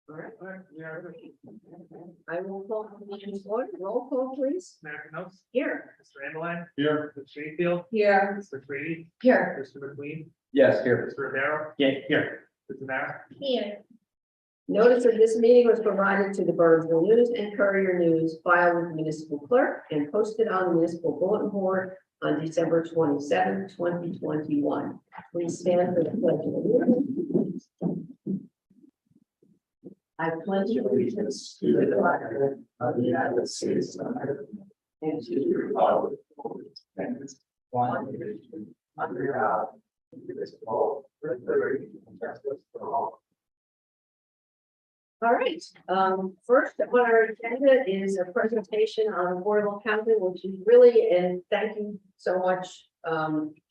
All right. I will call the meeting to order. Roll call, please. Mayor Knopf, Here. Mr. Ambeline, Here. Mr. Sheffield, Here. Mr. Brady, Here. Mr. McQueen, Yes, here. Mr. Rivera, Yeah, here. Mr. Mayor. Here. Notice of this meeting was provided to the Burnsville News and Courier News, filed with the municipal clerk and posted on the municipal bulletin board on December 27, 2021. Please stand for the pledge of allegiance. I pledge allegiance to the flag of the United States of America and to the republic for which it stands, one nation, under God, indivisible, with liberty and justice for all. All right, first on our agenda is a presentation on affordable housing, which is really, and thank you so much,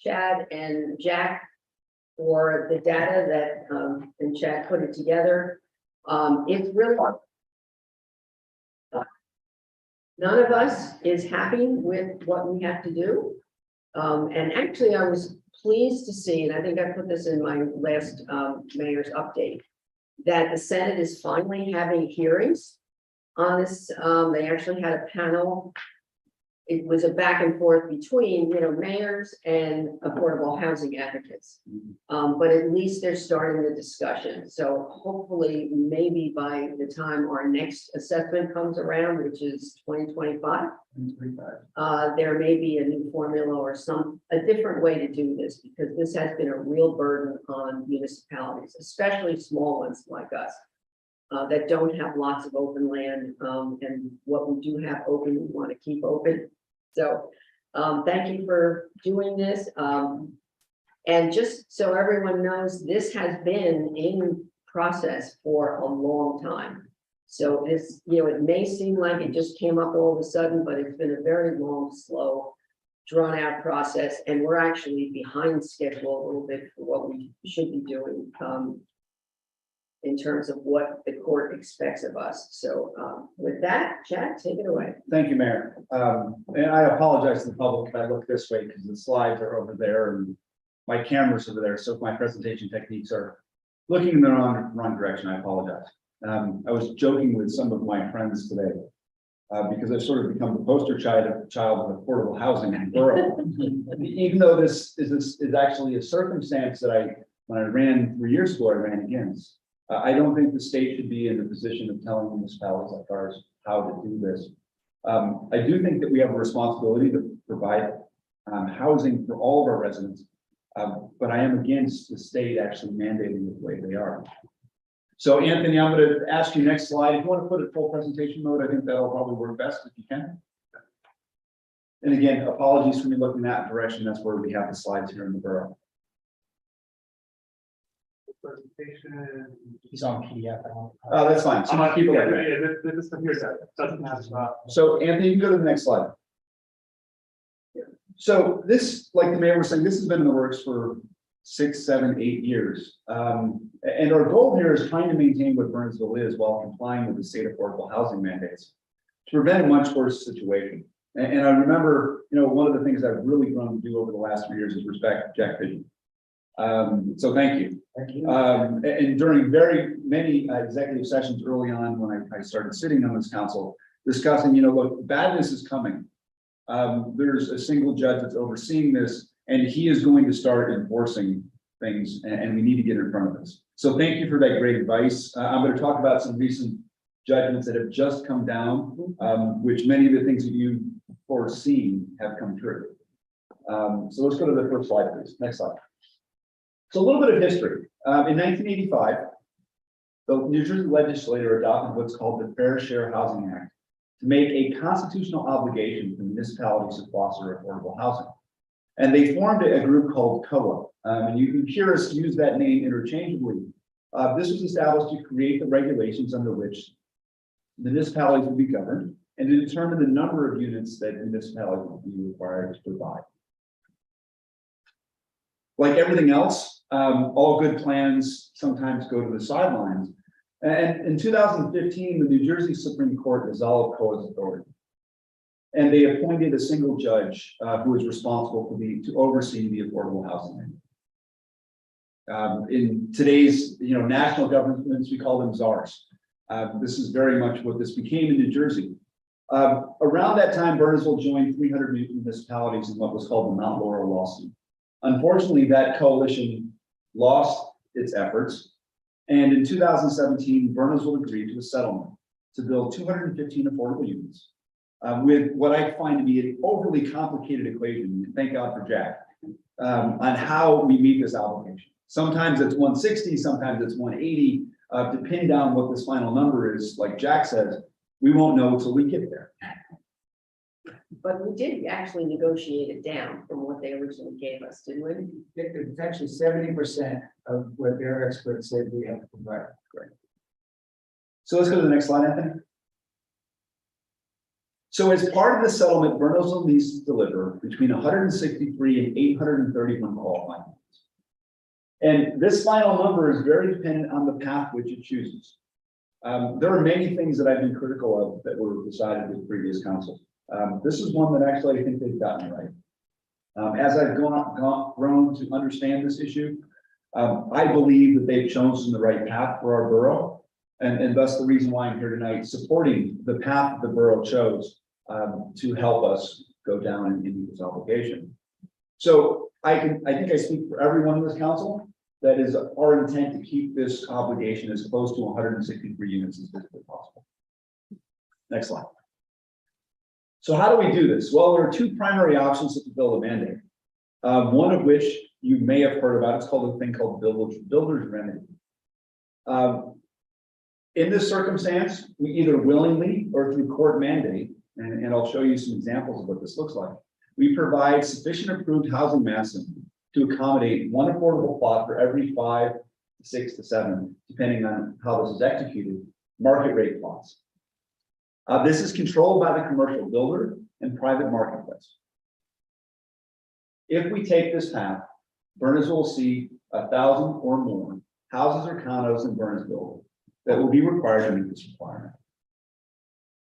Chad and Jack, for the data that, and Chad put it together. It's really, none of us is happy with what we have to do. And actually I was pleased to see, and I think I put this in my last, mayor's update, that the Senate is finally having hearings on this. They actually had a panel. It was a back and forth between, mayors and affordable housing advocates. But at least they're starting the discussion. So hopefully, maybe by the time our next assessment comes around, which is 2025, there may be a new formula or a different way to do this, because this has been a real burden on municipalities, especially small ones like us, that don't have lots of open land, and what we do have open, we want to keep open. So thank you for doing this. And just so everyone knows, this has been in process for a long time. So this, it may seem like it just came up all of a sudden, but it's been a very long, slow, drawn out process. And we're actually behind schedule a little bit for what we should be doing in terms of what the court expects of us. So with that, Chad, take it away. Thank you, Mayor. And I apologize to the public if I look this way because the slides are over there and my camera's over there. So if my presentation techniques are looking in the wrong direction, I apologize. I was joking with some of my friends today because I've sort of become the poster child of affordable housing in the borough. Even though this is actually a circumstance that when I ran 3 years ago, I ran against. I don't think the state should be in the position of telling municipalities like ours how to do this. I do think that we have a responsibility to provide housing for all of our residents, but I am against the state actually mandating it the way they are. So Anthony, I'm going to ask you next slide. If you want to put it full presentation mode, I think that'll probably work best if you can. And again, apologies for me looking that direction. That's where we have the slides here in the borough. Presentation. He's on PDF. That's fine. So keep it like that. Yeah, this one here doesn't have. So Anthony, you can go to the next slide. So this, like the mayor was saying, this has been in the works for 6, 7, 8 years. And our goal here is trying to maintain what Burnsville is while complying with the state affordable housing mandates to prevent a much worse situation. And I remember, one of the things I've really grown to do over the last 3 years is respect Jack Vision. So thank you. Thank you. And during very many executive sessions early on when I started sitting on this council, discussing, look, badness is coming. There's a single judge that's overseeing this, and he is going to start enforcing things, and we need to get in front of this. So thank you for that great advice. I'm going to talk about some recent judgments that have just come down, which many of the things that you foreseen have come true. So let's go to the first slide, please. Next slide. So a little bit of history. In 1985, the New Jersey legislature adopted what's called the Fair Share Housing Act to make a constitutional obligation for municipalities to foster affordable housing. And they formed a group called COA. And you can hear us use that name interchangeably. This was established to create the regulations under which municipalities will be governed and to determine the number of units that municipalities will be required to provide. Like everything else, all good plans sometimes go to the sidelines. And in 2015, the New Jersey Supreme Court dissolved COA's authority. And they appointed a single judge who was responsible to oversee the affordable housing. In today's, national governments, we call them czars. This is very much what this became in New Jersey. Around that time, Burnsville joined 300 municipalities in what was called the Mount Laurel lawsuit. Unfortunately, that coalition lost its efforts. And in 2017, Burnsville agreed to a settlement to build 215 affordable units with what I find to be an overly complicated equation. Thank God for Jack on how we meet this obligation. Sometimes it's 160, sometimes it's 180, depending on what this final number is. Like Jack says, we won't know until we get there. But we did actually negotiate it down from what they originally gave us, didn't we? It's actually 70% of what their experts said we have to provide. Great. So let's go to the next slide, Anthony. So as part of the settlement, Bernersville needs to deliver between 163 and 831 qualifying units. And this final number is very dependent on the path which it chooses. There are many things that I've been critical of that were decided with previous council. This is one that actually I think they've gotten right. As I've grown to understand this issue, I believe that they've chosen the right path for our borough, and thus the reason why I'm here tonight, supporting the path the borough chose to help us go down and meet this obligation. So I think I speak for everyone in this council. That is our intent to keep this obligation as close to 163 units as physically possible. Next slide. So how do we do this? Well, there are two primary options to fulfill the mandate. One of which you may have heard about. It's called a thing called builder's remedy. In this circumstance, we either willingly or through court mandate, and I'll show you some examples of what this looks like. We provide sufficient approved housing massing to accommodate one affordable plot for every 5 to 6 to 7, depending on how this is executed, market rate plots. This is controlled by the commercial builder and private marketplace. If we take this path, Burnsville will see 1,000 or more houses or condos in Burnsville that will be required to meet this requirement.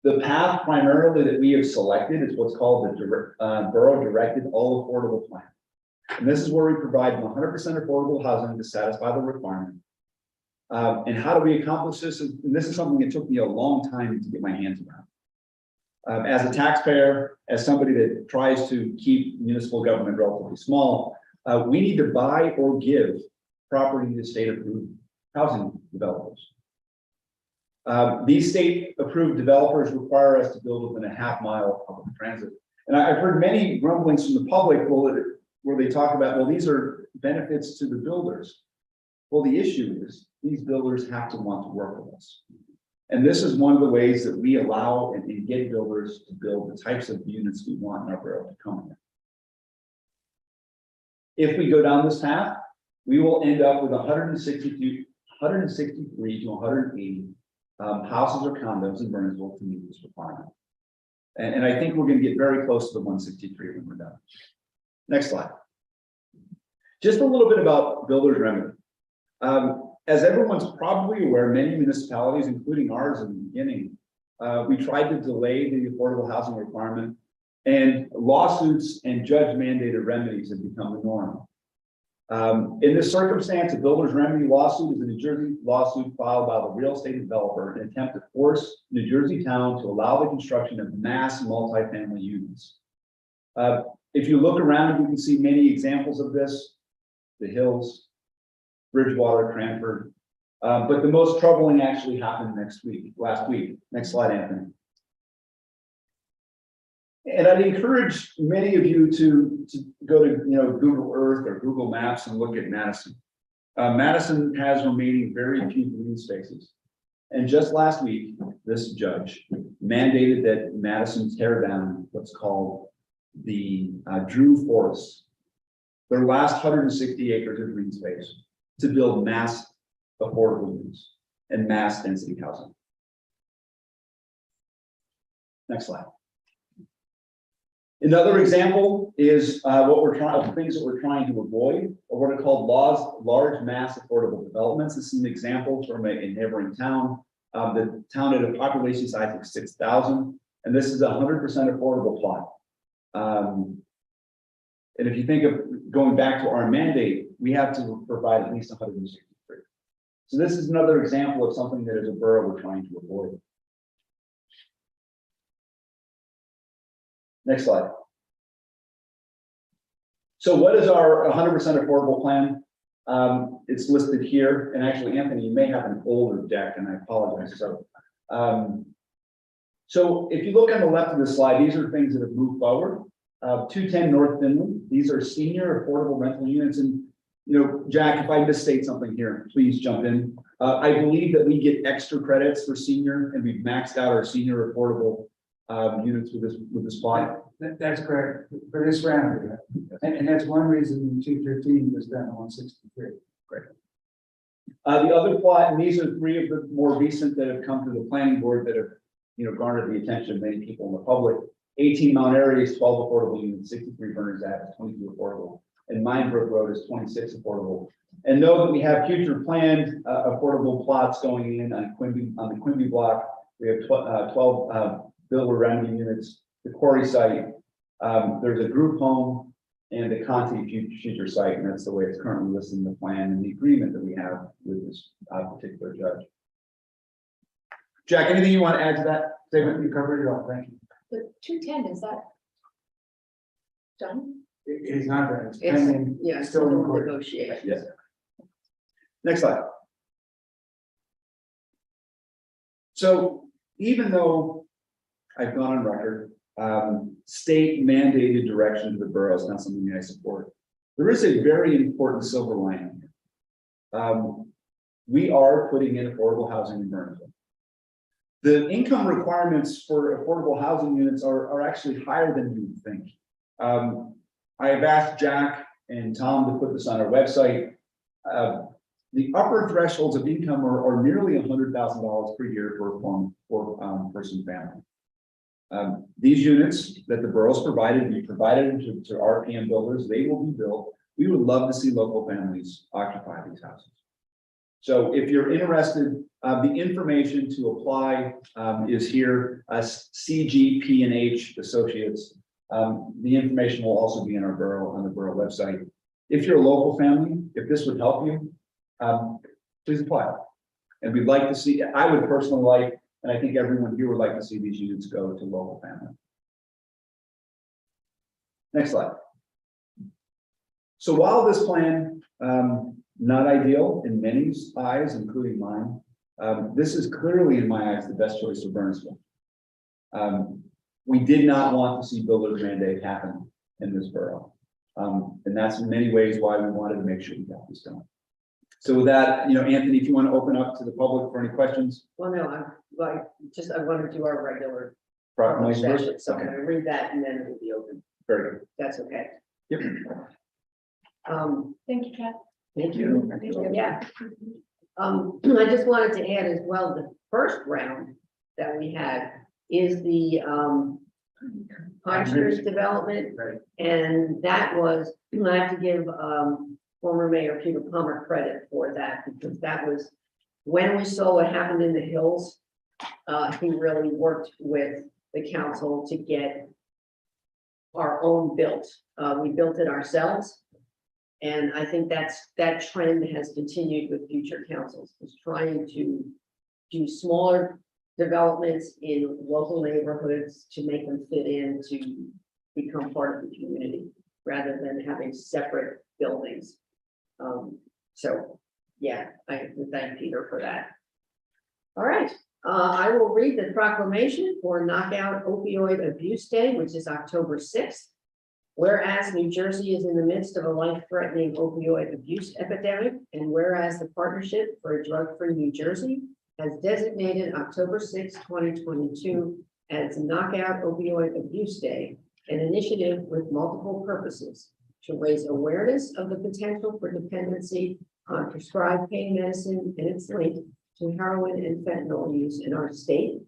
The path primarily that we have selected is what's called the Borough Directed All Affordable Plan. And this is where we provide 100% affordable housing to satisfy the requirement. And how do we accomplish this? And this is something that took me a long time to get my hands around. As a taxpayer, as somebody that tries to keep municipal government relatively small, we need to buy or give property to state-approved housing developers. These state-approved developers require us to build within a half-mile of public transit. And I've heard many grumblings from the public where they talk about, well, these are benefits to the builders. Well, the issue is these builders have to want to work with us. And this is one of the ways that we allow and get builders to build the types of units we want in our borough to come in. If we go down this path, we will end up with 163 to 180 houses or condos in Burnsville to meet this requirement. And I think we're going to get very close to the 163 when we're done. Next slide. Just a little bit about builder's remedy. As everyone's probably aware, many municipalities, including ours in the beginning, we tried to delay the affordable housing requirement, and lawsuits and judge-mandated remedies have become the norm. In this circumstance, a builder's remedy lawsuit is a New Jersey lawsuit filed by the real estate developer in an attempt to force New Jersey town to allow the construction of mass multifamily units. If you look around, you can see many examples of this: the Hills, Bridgewater, Cranford. But the most troubling actually happened last week. Next slide, Anthony. And I'd encourage many of you to go to Google Earth or Google Maps and look at Madison. Madison has remaining very few green spaces. And just last week, this judge mandated that Madison tear down what's called the Drew Forest, their last 160 acres of green space, to build mass affordable units and mass density housing. Next slide. Another example is things that we're trying to avoid, or what are called large mass affordable developments. This is an example from a neighboring town. The town had a population size of 6,000, and this is a 100% affordable plot. And if you think of going back to our mandate, we have to provide at least 163. So this is another example of something that as a borough we're trying to avoid. Next slide. So what is our 100% affordable plan? It's listed here, and actually, Anthony, you may have an older deck, and I apologize. So if you look on the left of the slide, these are things that have moved forward. 210 North Finland, these are senior affordable rental units. And, you know, Jack, if I misstate something here, please jump in. I believe that we get extra credits for senior, and we've maxed out our senior affordable units with this plot. That's correct, for this round, and that's one reason 215 was done on 163. The other plot, and these are three of the more recent that have come to the planning board that have, you know, garnered the attention of many people in the public. 18 Mount Airy is 12 affordable units, 63 Bernersville is 22 affordable, and Minebrook Road is 26 affordable. And know that we have future planned affordable plots going in on the Quimby block. We have 12 Billwood Remedy units, the quarry site. There's a group home and the Conti future site, and that's the way it's currently listed in the plan and the agreement that we have with this particular judge. Jack, anything you want to add to that statement? You covered it all, thank you. The 210, is that done? It is not that, it's It's, pending, yeah, still still in court. negotiation. Yes. Next slide. So even though I've gone on record, state mandated direction to the borough is not something that I support. There is a very important silver lining here. We are putting in affordable housing in Burnsville. The income requirements for affordable housing units are actually higher than you would think. I have asked Jack and Tom to put this on our website. The upper thresholds of income are nearly $100,000 per year for a four-person family. These units that the borough's provided, we provided to RPM builders, they will be built. We would love to see local families occupy these houses. So if you're interested, the information to apply is here, CGP&H Associates. The information will also be in our borough, on the borough website. If you're a local family, if this would help you, please apply. And we'd like to see, I would personally like, and I think everyone here would like to see these units go to local family. Next slide. So while this plan, not ideal in many eyes, including mine, this is clearly, in my eyes, the best choice for Burnsville. We did not want to see builder's mandate happen in this borough. And that's in many ways why we wanted to make sure we got this done. So with that, you know, Anthony, if you want to open up to the public for any questions. Well, no, I want to do our regular Proclamation. session, so I'm Okay. gonna read that and then it'll be open. Very good. That's okay. Yep. Thank you, Kat. Thank you. Yeah. I just wanted to add as well, the first round that we had is the Pine Street development. Right. And that was, I have to give former Mayor Peter Palmer credit for that, because that was when we saw what happened in the hills. He really worked with the council to get our own built. We built it ourselves. And I think that trend has continued with future councils, is trying to do smaller developments in local neighborhoods to make them fit in, to become part of the community, rather than having separate buildings. So, yeah, I have to thank Peter for that. All right, I will read the proclamation for Knockout Opioid Abuse Day, which is October 6th. Whereas New Jersey is in the midst of a life-threatening opioid abuse epidemic, and whereas the Partnership for a Drug-Free New Jersey has designated October 6, 2022 as Knockout Opioid Abuse Day, an initiative with multiple purposes to raise awareness of the potential for dependency on prescribed pain medicine and its link to heroin and fentanyl use in our state,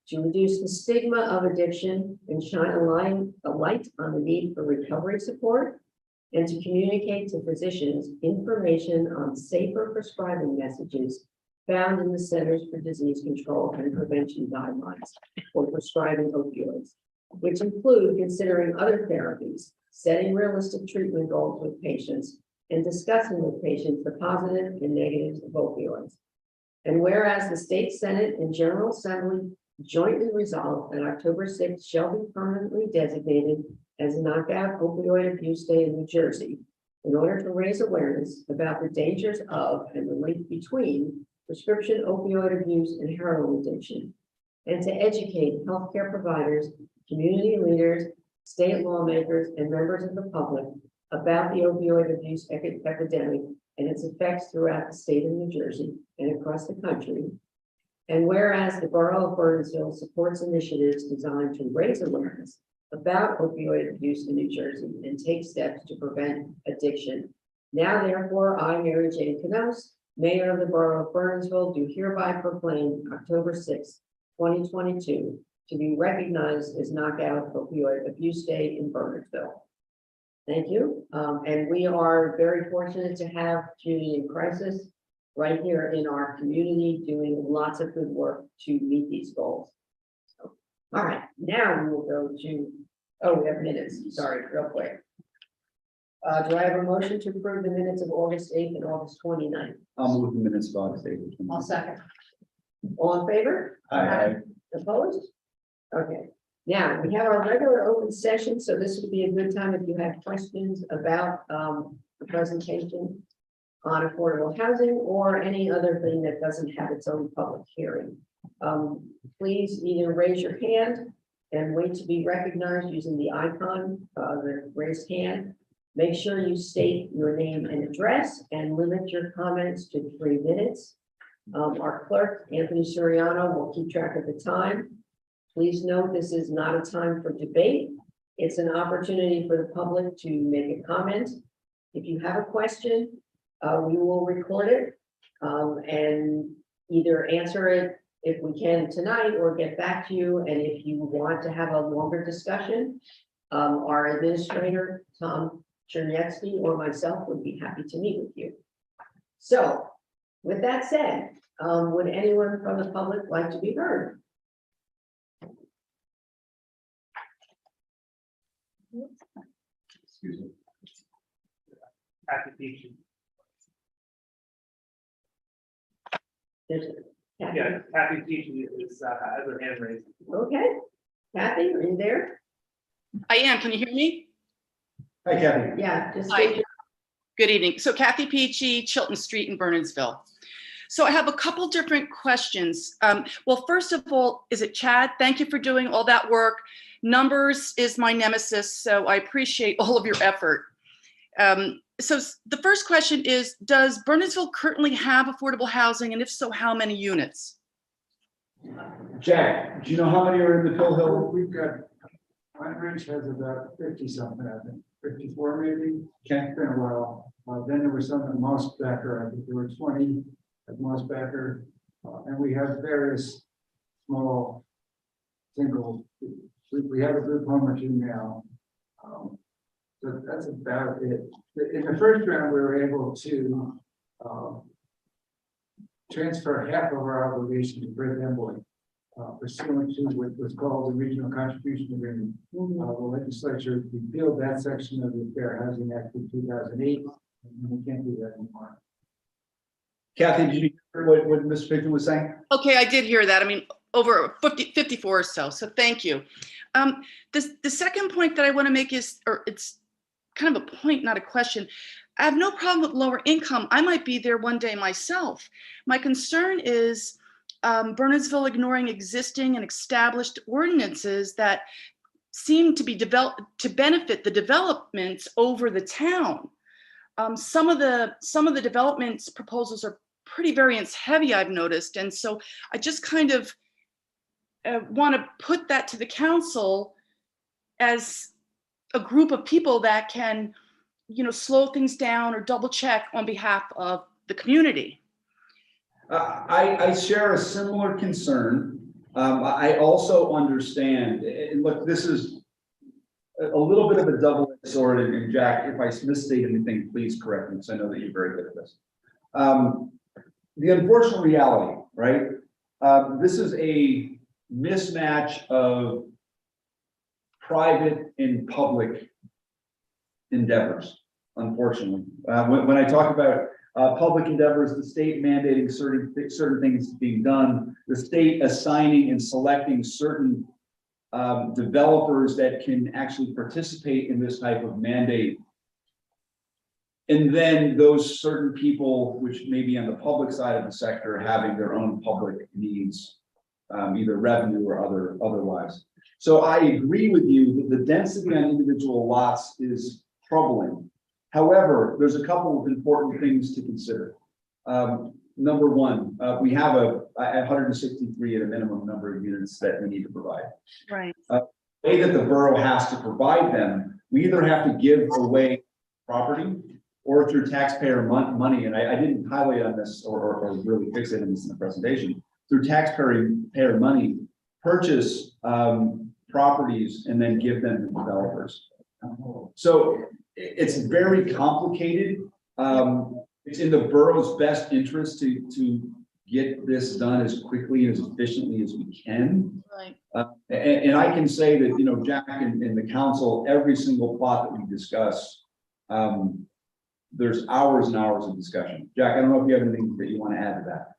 to reduce the stigma of addiction and shine a light on the need for recovery support, and to communicate to physicians information on safer prescribing messages found in the Centers for Disease Control and Prevention guidelines for prescribing opioids, which include considering other therapies, setting realistic treatment goals with patients, and discussing with patients the positives and negatives of opioids. And whereas the State Senate and General Assembly jointly resolved that October 6th shall be permanently designated as Knockout Opioid Abuse Day in New Jersey, in order to raise awareness about the dangers of and the link between prescription opioid abuse and heroin addiction, and to educate healthcare providers, community leaders, state lawmakers, and members of the public about the opioid abuse epidemic and its effects throughout the state of New Jersey and across the country. And whereas the Borough of Bernardsville supports initiatives designed to raise awareness about opioid abuse in New Jersey and take steps to prevent addiction. Now, therefore, I, Mary Jane Canos, Mayor of the Borough of Burnsville, do hereby proclaim October 6th, 2022, to be recognized as Knockout Opioid Abuse Day in Burnersville. Thank you. And we are very fortunate to have Community in Crisis right here in our community doing lots of good work to meet these goals. So, all right, now we will go to, oh, we have minutes. Sorry, real quick. Do I have a motion to approve the minutes of August 8th and August 29th? I'll move the minutes of August 8th. I'll second. All in favor? Aye. Opposed? Okay, now we have our regular open session, so this would be a good time if you have questions about the presentation on affordable housing or any other thing that doesn't have its own public hearing. Please either raise your hand and wait to be recognized using the icon, the raised hand. Make sure you state your name and address and limit your comments to 3 minutes. Our clerk, Anthony Suriano, will keep track of the time. Please note this is not a time for debate. It's an opportunity for the public to make a comment. If you have a question, we will record it and either answer it if we can tonight or get back to you. And if you want to have a longer discussion, our administrator, Tom Chernietsky, or myself would be happy to meet with you. So with that said, would anyone from the public like to be heard? Excuse me. Kathy Peachy. Yeah, Kathy Peachy is, has her hand raised. Okay, Kathy, are you there? I am. Can you hear me? Hi, Kathy. Yeah, just Hi. state your- Good evening. So Kathy Peachy, Chilton Street in Bernardsville. So I have a couple different questions. Well, first of all, is it Chad? Thank you for doing all that work. Numbers is my nemesis, so I appreciate all of your effort. So the first question is, does Burnsville currently have affordable housing? And if so, how many units? Jack, do you know how many are in the Pill Hill? We've got, Pine Ridge has about 50 something, I think, 54 maybe. Okay. It's been a while. Then there was some at Mossbacker. I think there were 20 at Mossbacker. And we have various small single, we have a group home or two now. So that's about it. In the first round, we were able to transfer half of our obligation to Britt Emboy, pursuant to what was called the Regional Contribution Agreement. The legislature repealed that section of the Fair Housing Act in 2008, and we can't do that anymore. Kathy, did you hear what Mr. Pickton was saying? Okay, I did hear that. I mean, over 54 or so. So thank you. The second point that I want to make is, or it's kind of a point, not a question. I have no problem with lower income. I might be there one day myself. My concern is Burnsville ignoring existing and established ordinances that seem to be developed to benefit the developments over the town. Some of the developments proposals are pretty variance heavy, I've noticed, and so I just kind of want to put that to the council as a group of people that can, slow things down or double check on behalf of the community. I share a similar concern. I also understand, and look, this is a little bit of a double-edged sword, and Jack, if I misstate anything, please correct me, because I know that you're very good at this. The unfortunate reality, right? This is a mismatch of private and public endeavors. unfortunately. When I talk about public endeavors, the state mandating certain things being done, the state assigning and selecting certain developers that can actually participate in this type of mandate. And then those certain people, which may be on the public side of the sector, having their own public needs, either revenue or otherwise. So I agree with you that the density on individual lots is troubling. However, there's a couple of important things to consider. Number one, we have a 163 at a minimum number of units that we need to provide. Right. The way that the borough has to provide them, we either have to give away property or through taxpayer money, and I didn't highlight on this or really fixate on this in the presentation, through taxpayer money, purchase properties and then give them to developers. So it's very complicated. It's in the borough's best interest to get this done as quickly and as efficiently as we can. Right. And I can say that, you know, Jack and the council, every single plot that we discuss, there's hours and hours of discussion. Jack, I don't know if you have anything that you want to add to that.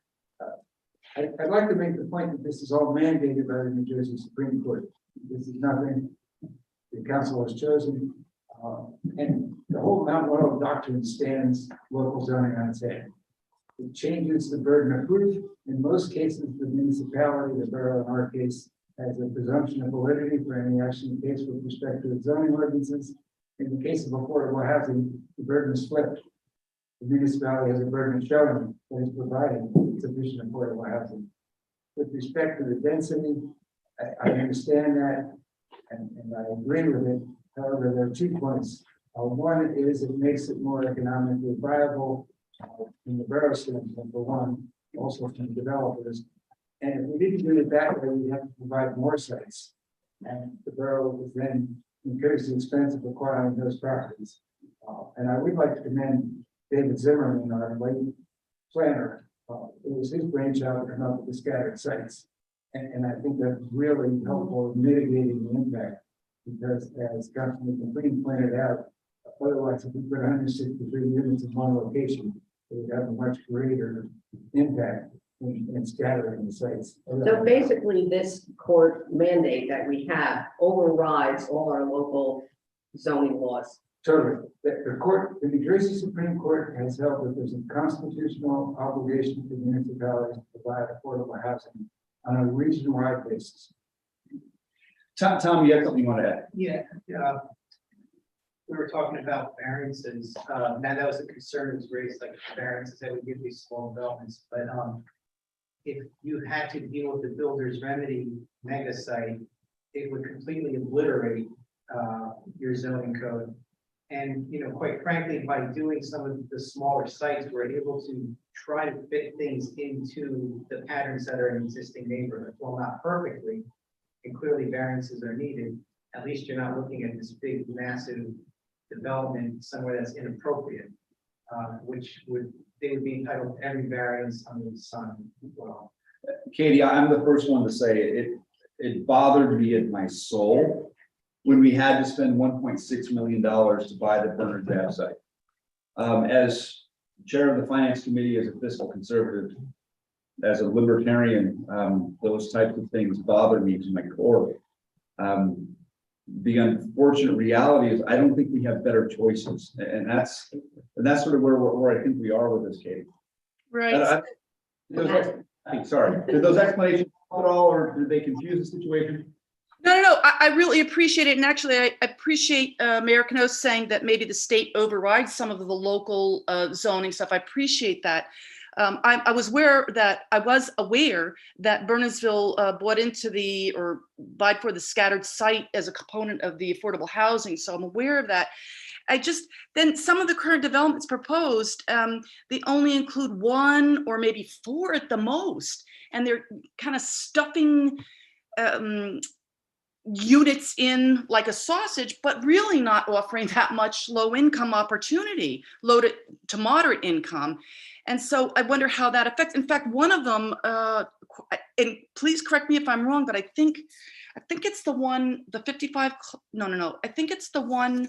I'd like to make the point that this is all mandated by the New Jersey Supreme Court. This is nothing the council has chosen. And the whole Mount Laurel doctrine stands local zoning on its head. It changes the burden of proof. In most cases, the municipality, the borough in our case, has a presumption of validity for any action takes with respect to its zoning ordinances. In the case of affordable housing, the burden is flipped. The municipality has a burden of showing that it's providing sufficient affordable housing. With respect to the density, I understand that, and I agree with it. However, there are 2 points. One is it makes it more economically viable in the borough standpoint, for one, also from developers. And if we didn't do it that way, we'd have to provide more sites. And the borough would then increase the expense of acquiring those properties. And I would like to commend David Zimmerman, our late planner. It was his brainchild to come up with the scattered sites. And I think that's really helpful in mitigating the impact. Because as Councilman McLean pointed out, otherwise if we put 163 units in one location, it would have a much greater impact in scattering the sites. So basically, this court mandate that we have overrides all our local zoning laws. Totally. The court, the New Jersey Supreme Court has held that there's a constitutional obligation for municipalities to provide affordable housing on a region-wide basis. Tom, you have something you want to add? Yeah, we were talking about variances, now that was a concern that was raised, like variances that would give these small developments, but if you had to deal with the builder's remedy mega site, it would completely obliterate your zoning code. And, you know, quite frankly, by doing some of the smaller sites, we're able to try to fit things into the patterns that are in existing neighborhoods. Well, not perfectly, and clearly variances are needed. At least you're not looking at this big, massive development somewhere that's inappropriate, which they would be entitled to every variance under the sun as well. Katie, I'm the first one to say it bothered me in my soul when we had to spend $1.6 million to buy the Bernersville site. As chair of the finance committee, as a fiscal conservative, as a libertarian, those types of things bother me to my core. The unfortunate reality is I don't think we have better choices, and that's sort of where I think we are with this, Katie. Right. Sorry, did those explanations help at all, or did they confuse the situation? No. I really appreciate it. And actually, I appreciate Mayor Cano saying that maybe the state overrides some of the local zoning stuff. I appreciate that. I was aware that Burnsville bought into or vied for the scattered site as a component of the affordable housing. So I'm aware of that. Then some of the current developments proposed, they only include 1 or maybe 4 at the most. And they're kind of stuffing units in like a sausage, but really not offering that much low income opportunity, low to moderate income. And so I wonder how that affects. In fact, one of them, and please correct me if I'm wrong, but I think it's the one, the 55. No. I think it's the one.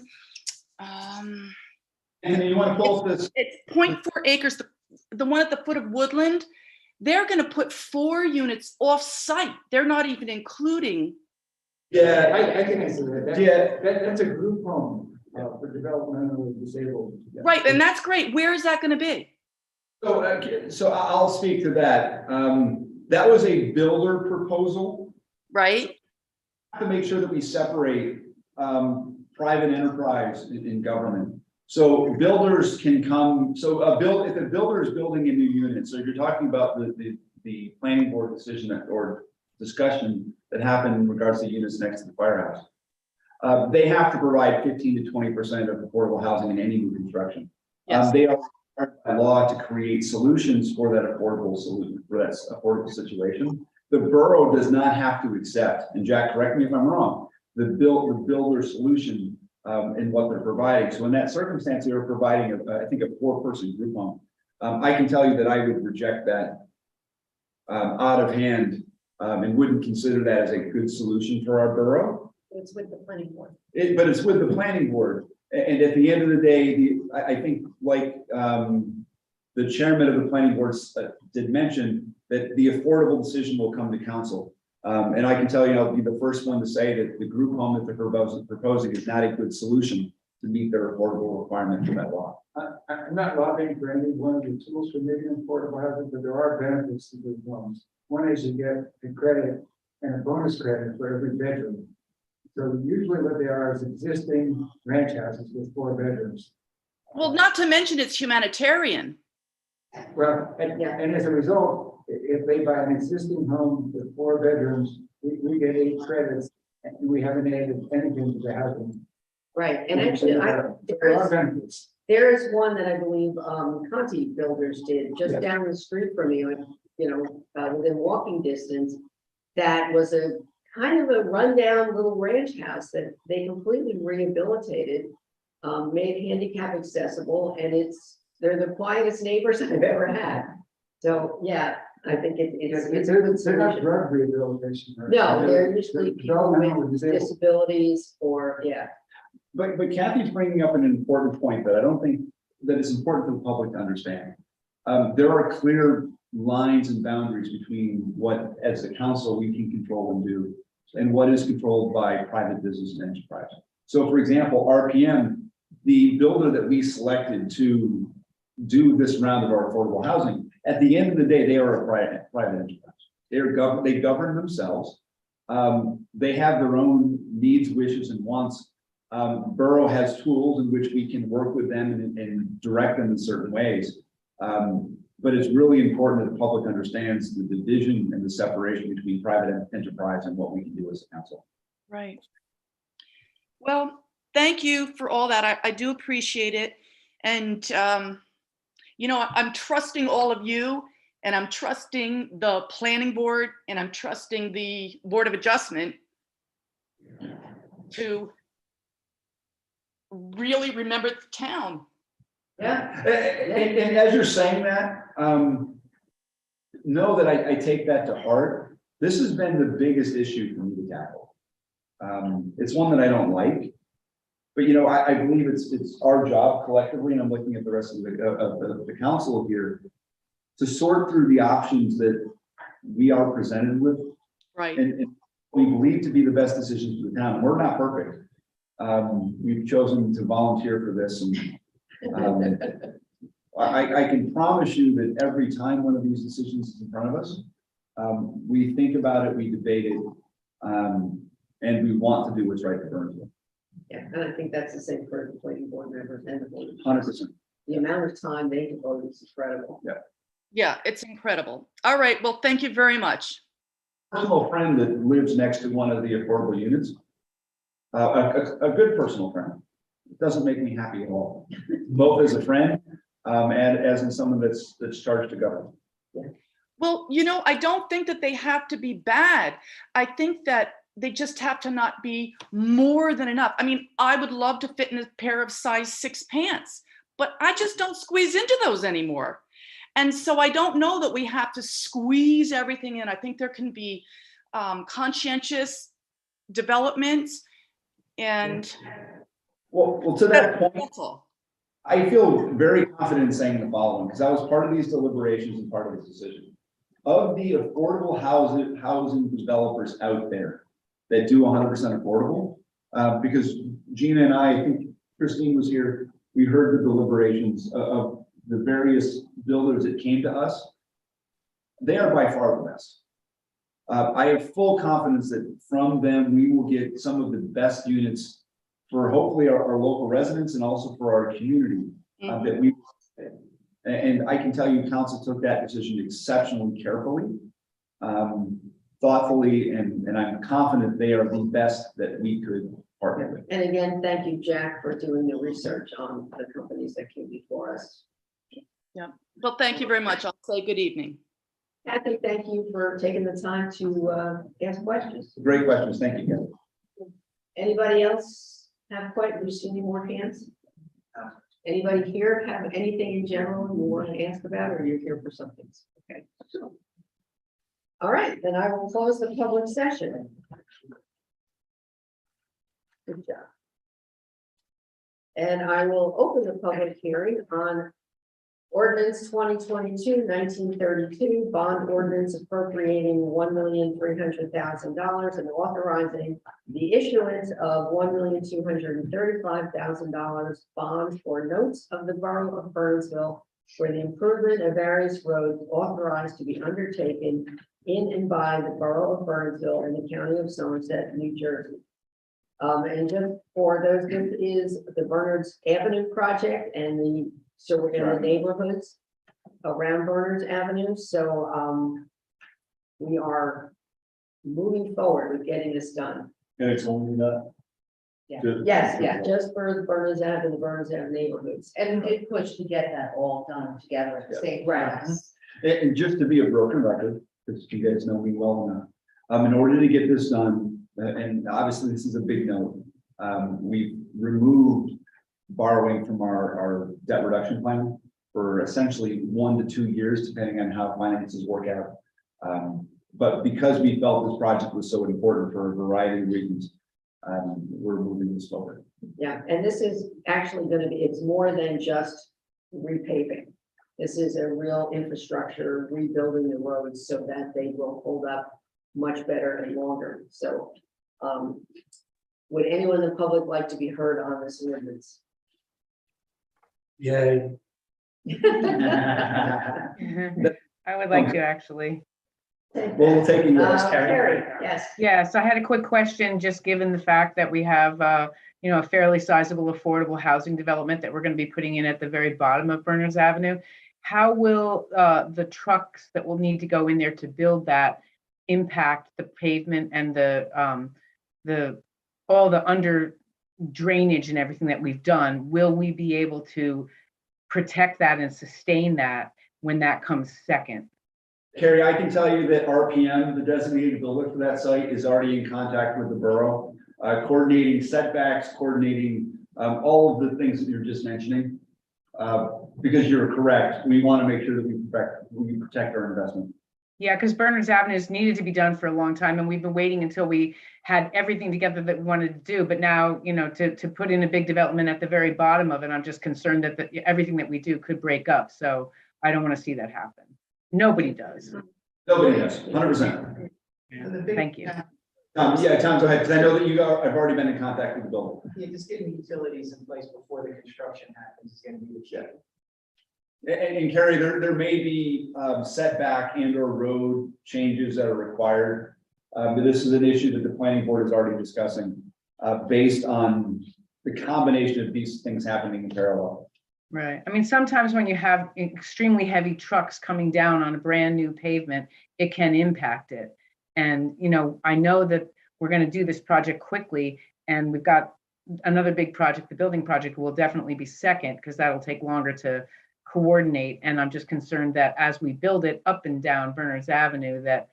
And you want to pull up this, It's 0.4 acres, the one at the foot of Woodland, they're gonna put 4 units off-site. They're not even including, yeah, I can answer that. Yeah. That's a group home for developmentally disabled. right, and that's great. Where is that gonna be? so I'll speak to that. That was a builder proposal. Right? To make sure that we separate private enterprise in government. So builders can come, so if a builder is building a new unit, so if you're talking about the planning board decision or discussion that happened in regards to units next to the firehouse. They have to provide 15 to 20% of affordable housing in any new construction. Yes. They are by law to create solutions for that affordable situation. The borough does not have to accept, and Jack, correct me if I'm wrong, the builder solution in what they're providing. So in that circumstance, they were providing, I think, a 4-person group home. I can tell you that I would reject that out of hand and wouldn't consider that as a good solution for our borough. It's with the planning board. But it's with the planning board. And at the end of the day, I think like the chairman of the planning board did mention that the affordable decision will come to council. And I can tell you, I'll be the first one to say that the group home that they're proposing is not a good solution to meet their affordable requirement for that law. I'm not lobbying for any one of the tools for making affordable housing, but there are benefits to group homes. One is you get a credit and a bonus credit for every bedroom. So usually what they are is existing ranch houses with 4 bedrooms. Well, not to mention it's humanitarian. Well, and as a result, if they buy an existing home with 4 bedrooms, we get 8 credits and we haven't added anything to the housing. Right, and actually, There are benefits. there is one that I believe Conti Builders did just Yes. down the street from you, within walking distance. That was a kind of a rundown little ranch house that they completely rehabilitated, made handicap accessible, and they're the quietest neighbors I've ever had. So, yeah, I think it's a good They're not solution. drug rehabilitation. right? No, they're usually people developmentally with disabled. disabilities or, yeah. But Kathy's bringing up an important point that I don't think that is important for the public to understand. There are clear lines and boundaries between what, as the council, we can control and do, and what is controlled by private business and enterprise. So, for example, RPM, the builder that we selected to do this round of our affordable housing, at the end of the day, they are a private enterprise. They govern themselves. They have their own needs, wishes, and wants. Borough has tools in which we can work with them and direct them in certain ways. But it's really important that the public understands the division and the separation between private enterprise and what we can do as a council. Right. Well, thank you for all that. I do appreciate it. And, I'm trusting all of you, and I'm trusting the planning board, and I'm trusting the Board of Adjustment to really remember the town. Yeah. And as you're saying that, know that I take that to heart. This has been the biggest issue for me to tackle. It's one that I don't like, but I believe it's our job collectively, and I'm looking at the rest of the council here, to sort through the options that we are presented with, Right. and we believe to be the best decisions for the town. We're not perfect. We've chosen to volunteer for this, and I can promise you that every time one of these decisions is in front of us, we think about it, we debate it, and we want to do what's right for Burnsville. Yeah, and I think that's the same for the planning board members and the board. 100%. The amount of time they devote is incredible. Yeah, it's incredible. All right. Well, thank you very much. Personal friend that lives next to one of the affordable units, a good personal friend. It doesn't make me happy at all, both as a friend and as in someone that's charged to govern. Well, I don't think that they have to be bad. I think that they just have to not be more than enough. I mean, I would love to fit in a pair of size 6 pants, but I just don't squeeze into those anymore. And so I don't know that we have to squeeze everything in. I think there can be conscientious developments and Well, to that point, that's all. I feel very confident in saying the following, because I was part of these deliberations and part of this decision. Of the affordable housing developers out there that do 100% affordable, because Gina and I think Christine was here, we heard the deliberations of the various builders that came to us. They are by far the best. I have full confidence that from them, we will get some of the best units for hopefully our local residents and also for our community that we. And I can tell you, council took that decision exceptionally carefully, thoughtfully, and I'm confident they are the best that we could partner with. And again, thank you, Jack, for doing the research on the companies that came before us. Well, thank you very much. I'll say good evening. Kathy, thank you for taking the time to ask questions. Great questions. Thank you, Kevin. Anybody else have questions? Do you see any more hands? Anybody here have anything in general you want to ask about, or you're here for something? Okay. All right, then I will close the public session. Good job. And I will open the public hearing on ordinance 2022-1932, bond ordinance appropriating $1,300,000 and authorizing the issuance of $1,235,000 bonds or notes of the Borough of Burnsville for the improvement of various roads authorized to be undertaken in and by the Borough of Burnsville in the County of Somerset, New Jersey. And just for those, this is the Bernards Avenue project and the in the neighborhoods around Bernards Avenue. So we are moving forward with getting this done. And it's only that. Yeah. Good. Yes, yeah, just for the Bernards Avenue, the Bernards Avenue neighborhoods. And we did push to get that all done together at the same time. Right. And just to be a broken record, because you guys know me well enough, in order to get this done, and obviously this is a big note, we've removed borrowing from our debt reduction plan for essentially 1 to 2 years, depending on how finances work out. But because we felt this project was so important for a variety of reasons, we're moving this forward. Yeah, and this is actually going to be, it's more than just repaving. This is a real infrastructure, rebuilding the roads so that they will hold up much better and longer. So would anyone in the public like to be heard on this ordinance? Yay. I would like to actually. We'll take you. Carrie, yes. Yeah, so I had a quick question, just given the fact that we have, a fairly sizable affordable housing development that we're going to be putting in at the very bottom of Berners Avenue. How will the trucks that will need to go in there to build that impact the pavement and all the under drainage and everything that we've done? Will we be able to protect that and sustain that when that comes second? Carrie, I can tell you that RPM, the designated builder for that site, is already in contact with the borough, coordinating setbacks, coordinating all of the things that you're just mentioning. Because you're correct, we want to make sure that we protect our investment. Yeah, because Berners Avenue has needed to be done for a long time, and we've been waiting until we had everything together that we wanted to do. But now, to put in a big development at the very bottom of it, I'm just concerned that everything that we do could break up. So I don't want to see that happen. Nobody does. Nobody does, 100%. Thank you. Tom, go ahead, because I know that I've already been in contact with the builder. Yeah, just getting utilities in place before the construction happens is going to be the key. And Carrie, there may be setback and or road changes that are required. But this is an issue that the planning board is already discussing based on the combination of these things happening in parallel. Right. I mean, sometimes when you have extremely heavy trucks coming down on a brand new pavement, it can impact it. And, I know that we're going to do this project quickly, and we've got another big project. The building project will definitely be second because that'll take longer to coordinate. And I'm just concerned that as we build it up and down Berners Avenue, that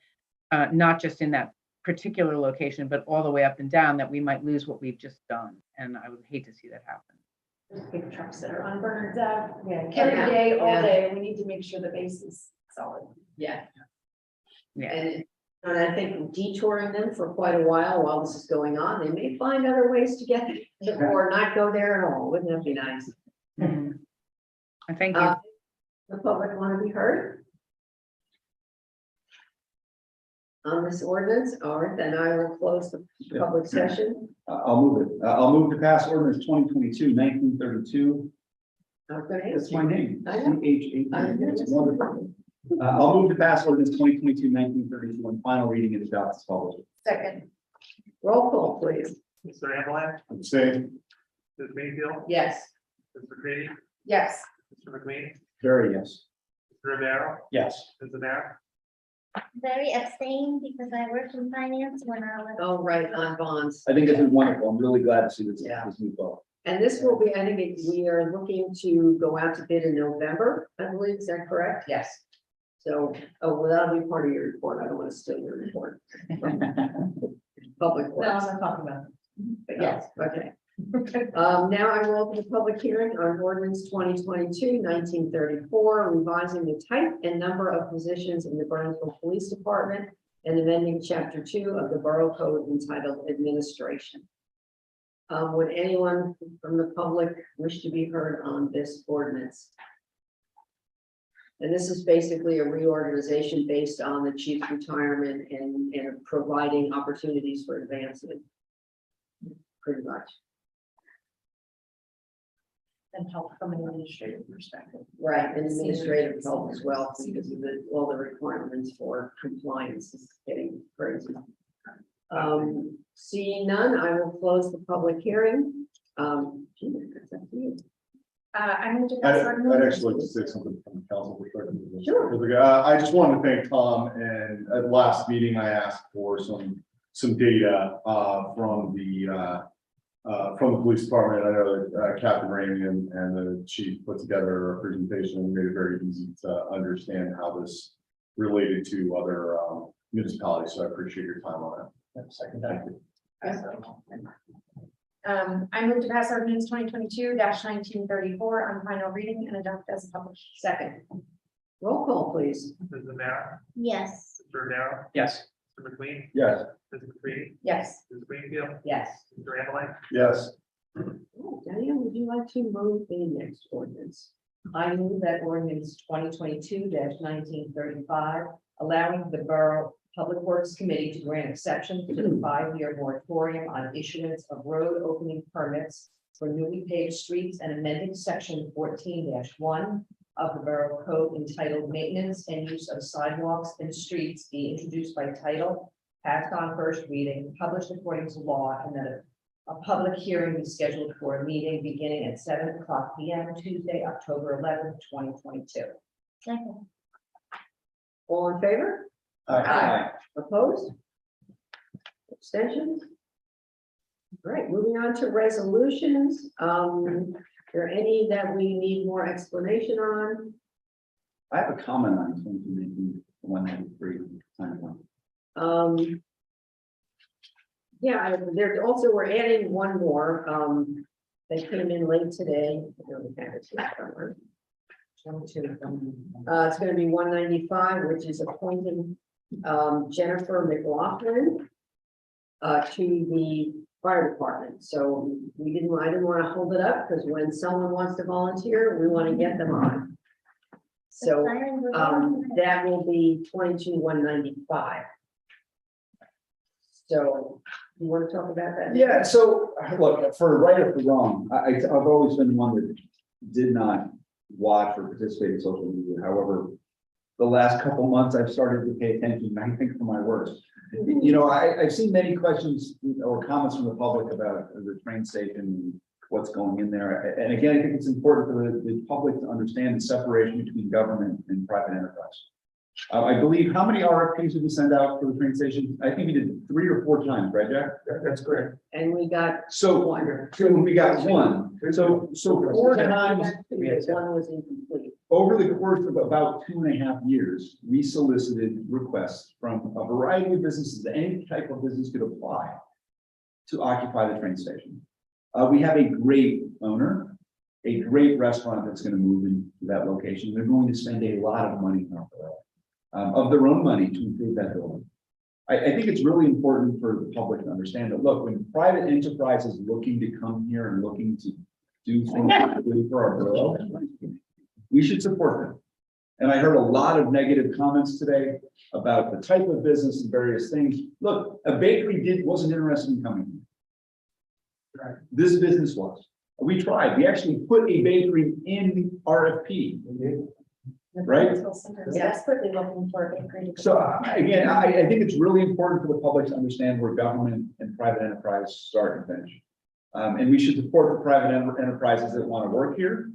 not just in that particular location, but all the way up and down, that we might lose what we've just done. And I would hate to see that happen. There's big trucks that are on Bernards Ave. Yeah. Every day, all Yeah. day, we need to make sure the base is solid. Yeah. Yeah. And I think detouring them for quite a while this is going on, they may find other ways to get there or not go there at all. Wouldn't that be nice? Mhm. And thank you. The public want to be heard? On this ordinance, all right, then I will close the public session. I'll move it. I'll move to pass ordinance 2022-1932. I was gonna That's ask my you. name. I know. CHA. I know. It's wonderful. I'll move to pass ordinance 2022-1932 on final reading and adopt this public. Second, Roll call, please. Mr. Ambeline, Say Ms. Greenfield, yes. Mr. Grady, Yes. Mr. McQueen, very yes. Mr. Rivera, Yes. Ms. Amer, Very abstained because I work in finance when I was. Oh, right, on bonds. I think this is wonderful. I'm really glad to see this, Yeah. this move forward. And this will be, I think we are looking to go out to bid in November, I believe, is that correct? Yes. So, oh, well, that'll be part of your report. I don't want to steal your report. Public No, I'm works. not talking about. But yes, okay. Now I will open the public hearing on ordinance 2022-1934, revising the type and number of positions in the Burnsville Police Department and amending chapter 2 of the Borough Code entitled Administration. Would anyone from the public wish to be heard on this ordinance? And this is basically a reorganization based on the chief's retirement and providing opportunities for advancement. Pretty much. And help from an administrative perspective. Right, and administrative help as well, because of all the requirements for compliance is getting crazy. Seeing none, I will close the public hearing. Gina, that's up to you. I'm going to. I'd actually like to say something from the council perspective. Sure. I just wanted to thank Tom, and at the last meeting, I asked for some data from the police department. I know that Captain Rainey and the chief put together a presentation and made it very easy to understand how this related to other municipalities, so I appreciate your time on that. Second, thank you. I move to pass ordinance 2022-1934 on final reading and adopt as published. Second. Roll call, please. Ms. Amer, Yes. Mr. Rivera, Yes. Mr. McQueen, Yes. Ms. McCready, Yes. Ms. Greenfield, Yes. Mr. Ambeline, Yes. Oh, Diane, would you like to move the next ordinance? I move that ordinance 2022-1935, allowing the Borough Public Works Committee to grant exception to the 5-year moratorium on issuance of road opening permits for newly paved streets and amending section 14-1 of the Borough Code entitled Maintenance and Use of Sidewalks and Streets be introduced by title, passed on first reading, published according to law, and that a public hearing be scheduled for a meeting beginning at 7:00 p.m. Tuesday, October 11th, 2022. Second. All in favor? Aye. Opposed? Abstentions? All right, moving on to resolutions. There are any that we need more explanation on? I have a comment on 2019-193. Yeah, there also, we're adding one more. They came in late today. I don't have it here somewhere. It's gonna be 195, which is appointing Jennifer McLaughlin to the fire department. So I didn't want to hold it up because when someone wants to volunteer, we want to get them on. So that will be 22-195. So you want to talk about that? Yeah, so look, for right or for wrong, I've always been one that did not watch or participate in social media. However, the last couple months I've started to pay attention, I think, for my work. You know, I've seen many questions or comments from the public about the train station, what's going in there. And again, I think it's important for the public to understand the separation between government and private enterprise. I believe, how many RFPs did we send out for the train station? I think we did 3 or 4 times, right, Jack? That's correct. And we got So one. we got one. So 4 times. One was incomplete. Over the course of about 2.5 years, we solicited requests from a variety of businesses. Any type of business could apply to occupy the train station. We have a great owner, a great restaurant that's going to move into that location. They're going to spend a lot of money of their own money to improve that building. I think it's really important for the public to understand that, look, when private enterprise is looking to come here and looking to do things for our borough, we should support them. And I heard a lot of negative comments today about the type of business and various things. Look, a bakery wasn't interested in coming here. Right. This business was. We tried. We actually put a bakery in the RFP. Right? Desperately looking for a bakery. So again, I think it's really important for the public to understand where government and private enterprise start and finish. And we should support the private enterprises that want to work here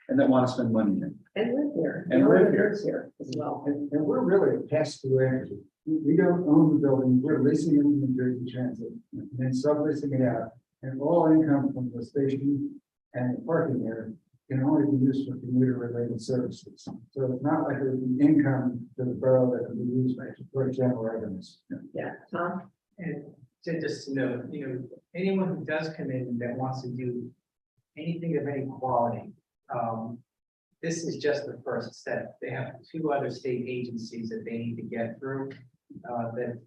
and that want to spend money here. And live here. And live here. Lives here as well. And we're really a pass-through entity. We don't own the building, we're leasing it from New Jersey Transit and then subleasing it out. And all income from the station and the parking there can only be used for commuter-related services. So it's not like there's an income to the borough that can be used for general revenues. Yeah, Tom? And just to know, anyone who does come in that wants to do anything of any quality, this is just the first step. They have 2 other state agencies that they need to get through, that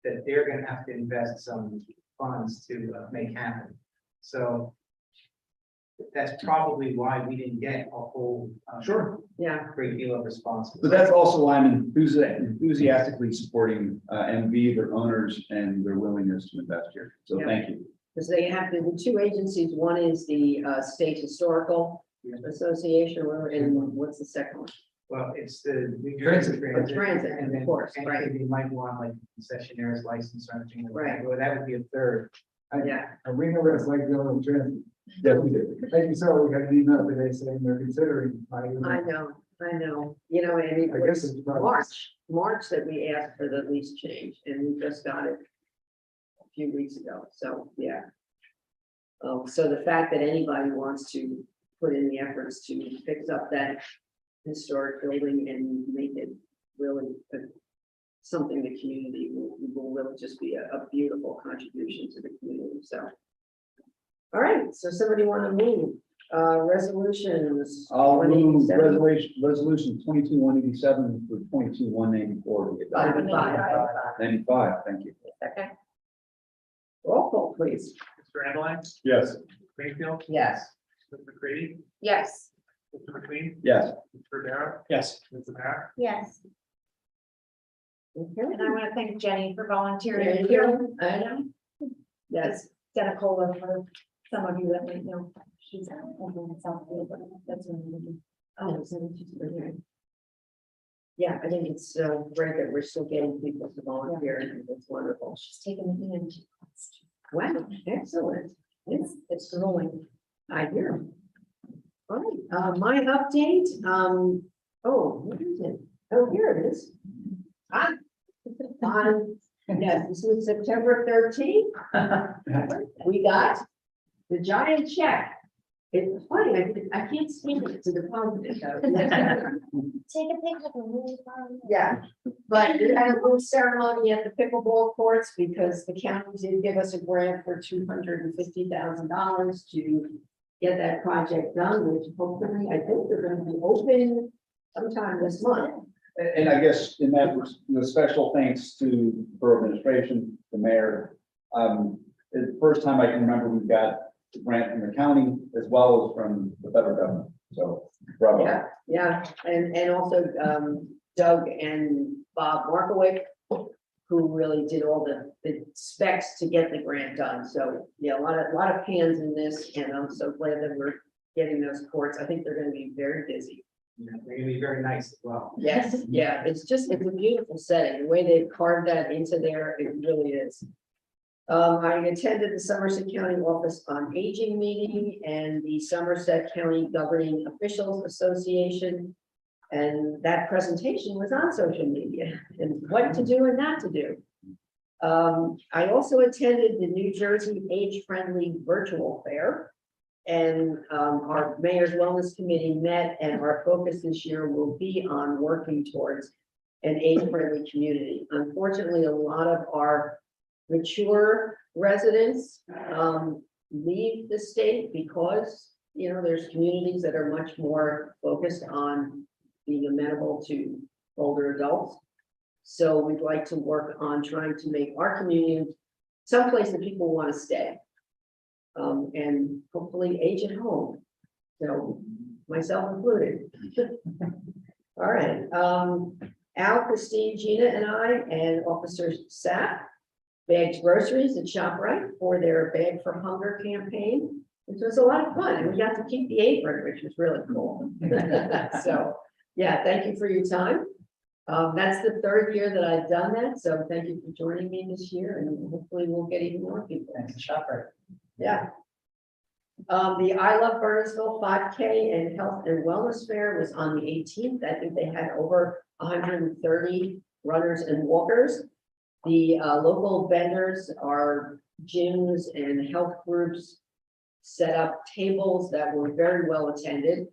they're gonna have to invest some funds to make happen. So that's probably why we didn't get a whole Sure. Yeah, great deal of response. But that's also why I'm enthusiastically supporting MV, their owners, and their willingness to invest here. So Yeah. thank you. because they have the 2 agencies. One is the State Historical Association, and what's the second one? Well, it's the New Jersey Transit. Transit, And of then course, right. anything you might want, like concessionaire's license or anything like Right. that. Well, that would be a third. Yeah, And we know what it's like dealing with transit. Yeah, we did. Thank you, so we got an email today saying they're considering. I know. And it I guess was it's probably- March that we asked for the lease change, and we just got it a few weeks ago, so, yeah. So the fact that anybody wants to put in the efforts to fix up that historic building and make it really something the community will really just be a beautiful contribution to the community, so. All right, so somebody want to move resolutions? I'll move 187? resolution 22-187 through 22-194. 95, thank you. Okay. Roll call, please. Mr. Ambeline, Yes. Greenfield, Yes. Mr. McCready, Yes. Mr. McLean, Yes. Mr. Darrow, Yes. Mr. Mayor. Yes. Okay. And I want to thank Jenny for volunteering. There you go. I know. Yes, Denicola for some of you that might know. She's over in South Bay, but that's when we do. oh, so she's been here. Yeah, I think it's great that we're still getting people to volunteer, and it's wonderful. She's taken the EMT class. Wow, excellent. It's growing. I hear. All right, my update, where is it? Oh, here it is. Yes, this was September 13th. We got the giant check. It's funny, I can't stand it to deposit it though. Take a picture of me. Yeah, but we had a little ceremony at the pickleball courts because the county did give us a grant for $250,000 to get that project done, which hopefully, I think they're gonna be open sometime this month. And I guess in that, special thanks to Borough Administration, the mayor. It's the first time I can remember we've got the grant from the county as well as from the federal government. So, bravo. Yeah, and also Doug and Bob Markowitz, who really did all the specs to get the grant done. So, yeah, a lot of hands in this, and I'm so glad that we're getting those courts. I think they're gonna be very busy. They're gonna be very nice as well. Yes, yeah, it's a beautiful setting. The way they've carved that into there, it really is. I attended the Somerset County Office on Aging meeting and the Somerset County Governing Officials Association. And that presentation was on social media and what to do and not to do. I also attended the New Jersey Age-Friendly Virtual Fair. And our Mayor's Wellness Committee met, and our focus this year will be on working towards an age-friendly community. Unfortunately, a lot of our mature residents leave the state because, there's communities that are much more focused on being amenable to older adults. So we'd like to work on trying to make our community someplace that people want to stay. And hopefully age at home. So myself included. All right, Al, Christine, Gina, and I, and Officer Sapp bagged groceries at ShopRite for their Bag for Hunger campaign, which was a lot of fun, and we got to keep the apron, which was really cool. So, yeah, thank you for your time. That's the third year that I've done that, so thank you for joining me this year, and hopefully we'll get even more people. Thanks, Shopper. Yeah. The I Love Burnsville 5K and Health and Wellness Fair was on the 18th. I think they had over 130 runners and walkers. The local vendors are gyms and health groups set up tables that were very well attended.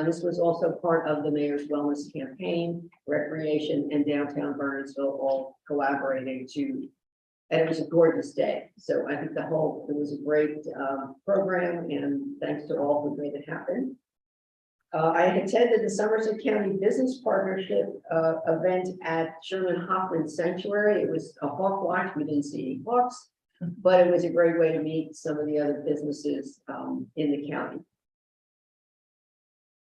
This was also part of the mayor's wellness campaign, recreation and downtown Bernersville all collaborating to, and it was a gorgeous day. So I think it was a great program, and thanks to all who made it happen. I attended the Somerset County Business Partnership event at Sherman Hoffman Sanctuary. It was a hawk watch. We didn't see any hawks, but it was a great way to meet some of the other businesses in the county.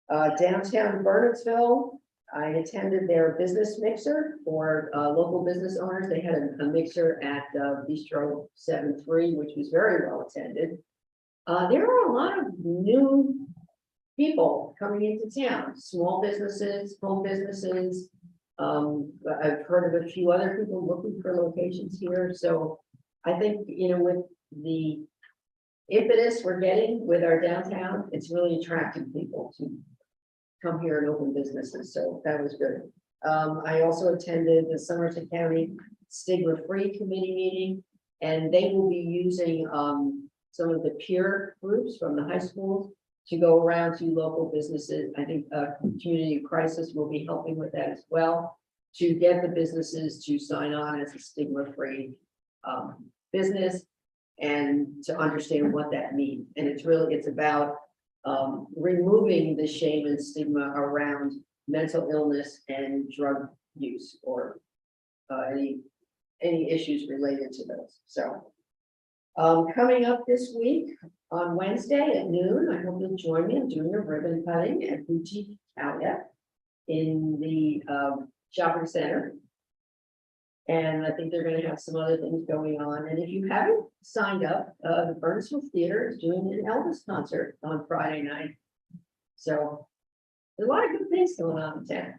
Downtown Burnsville, I attended their business mixer for local business owners. They had a mixer at Bistro 73, which was very well attended. There are a lot of new people coming into town, small businesses, home businesses. I've heard of a few other people looking for locations here. So I think, with the impetus we're getting with our downtown, it's really attracting people to come here and open businesses. So that was good. I also attended the Somerset County Stigma-Free Committee meeting, and they will be using some of the peer groups from the high schools to go around to local businesses. I think Community Crisis will be helping with that as well, to get the businesses to sign on as a stigma-free business and to understand what that means. And it's about removing the shame and stigma around mental illness and drug use, or any issues related to those. So coming up this week on Wednesday at noon, I hope you'll join me. I'm doing a ribbon cutting at Boutique Outlet in the shopping center. And I think they're going to have some other things going on. And if you haven't signed up, the Burnsville Theater is doing an Elvis concert on Friday night. So there's a lot of good things going on in town.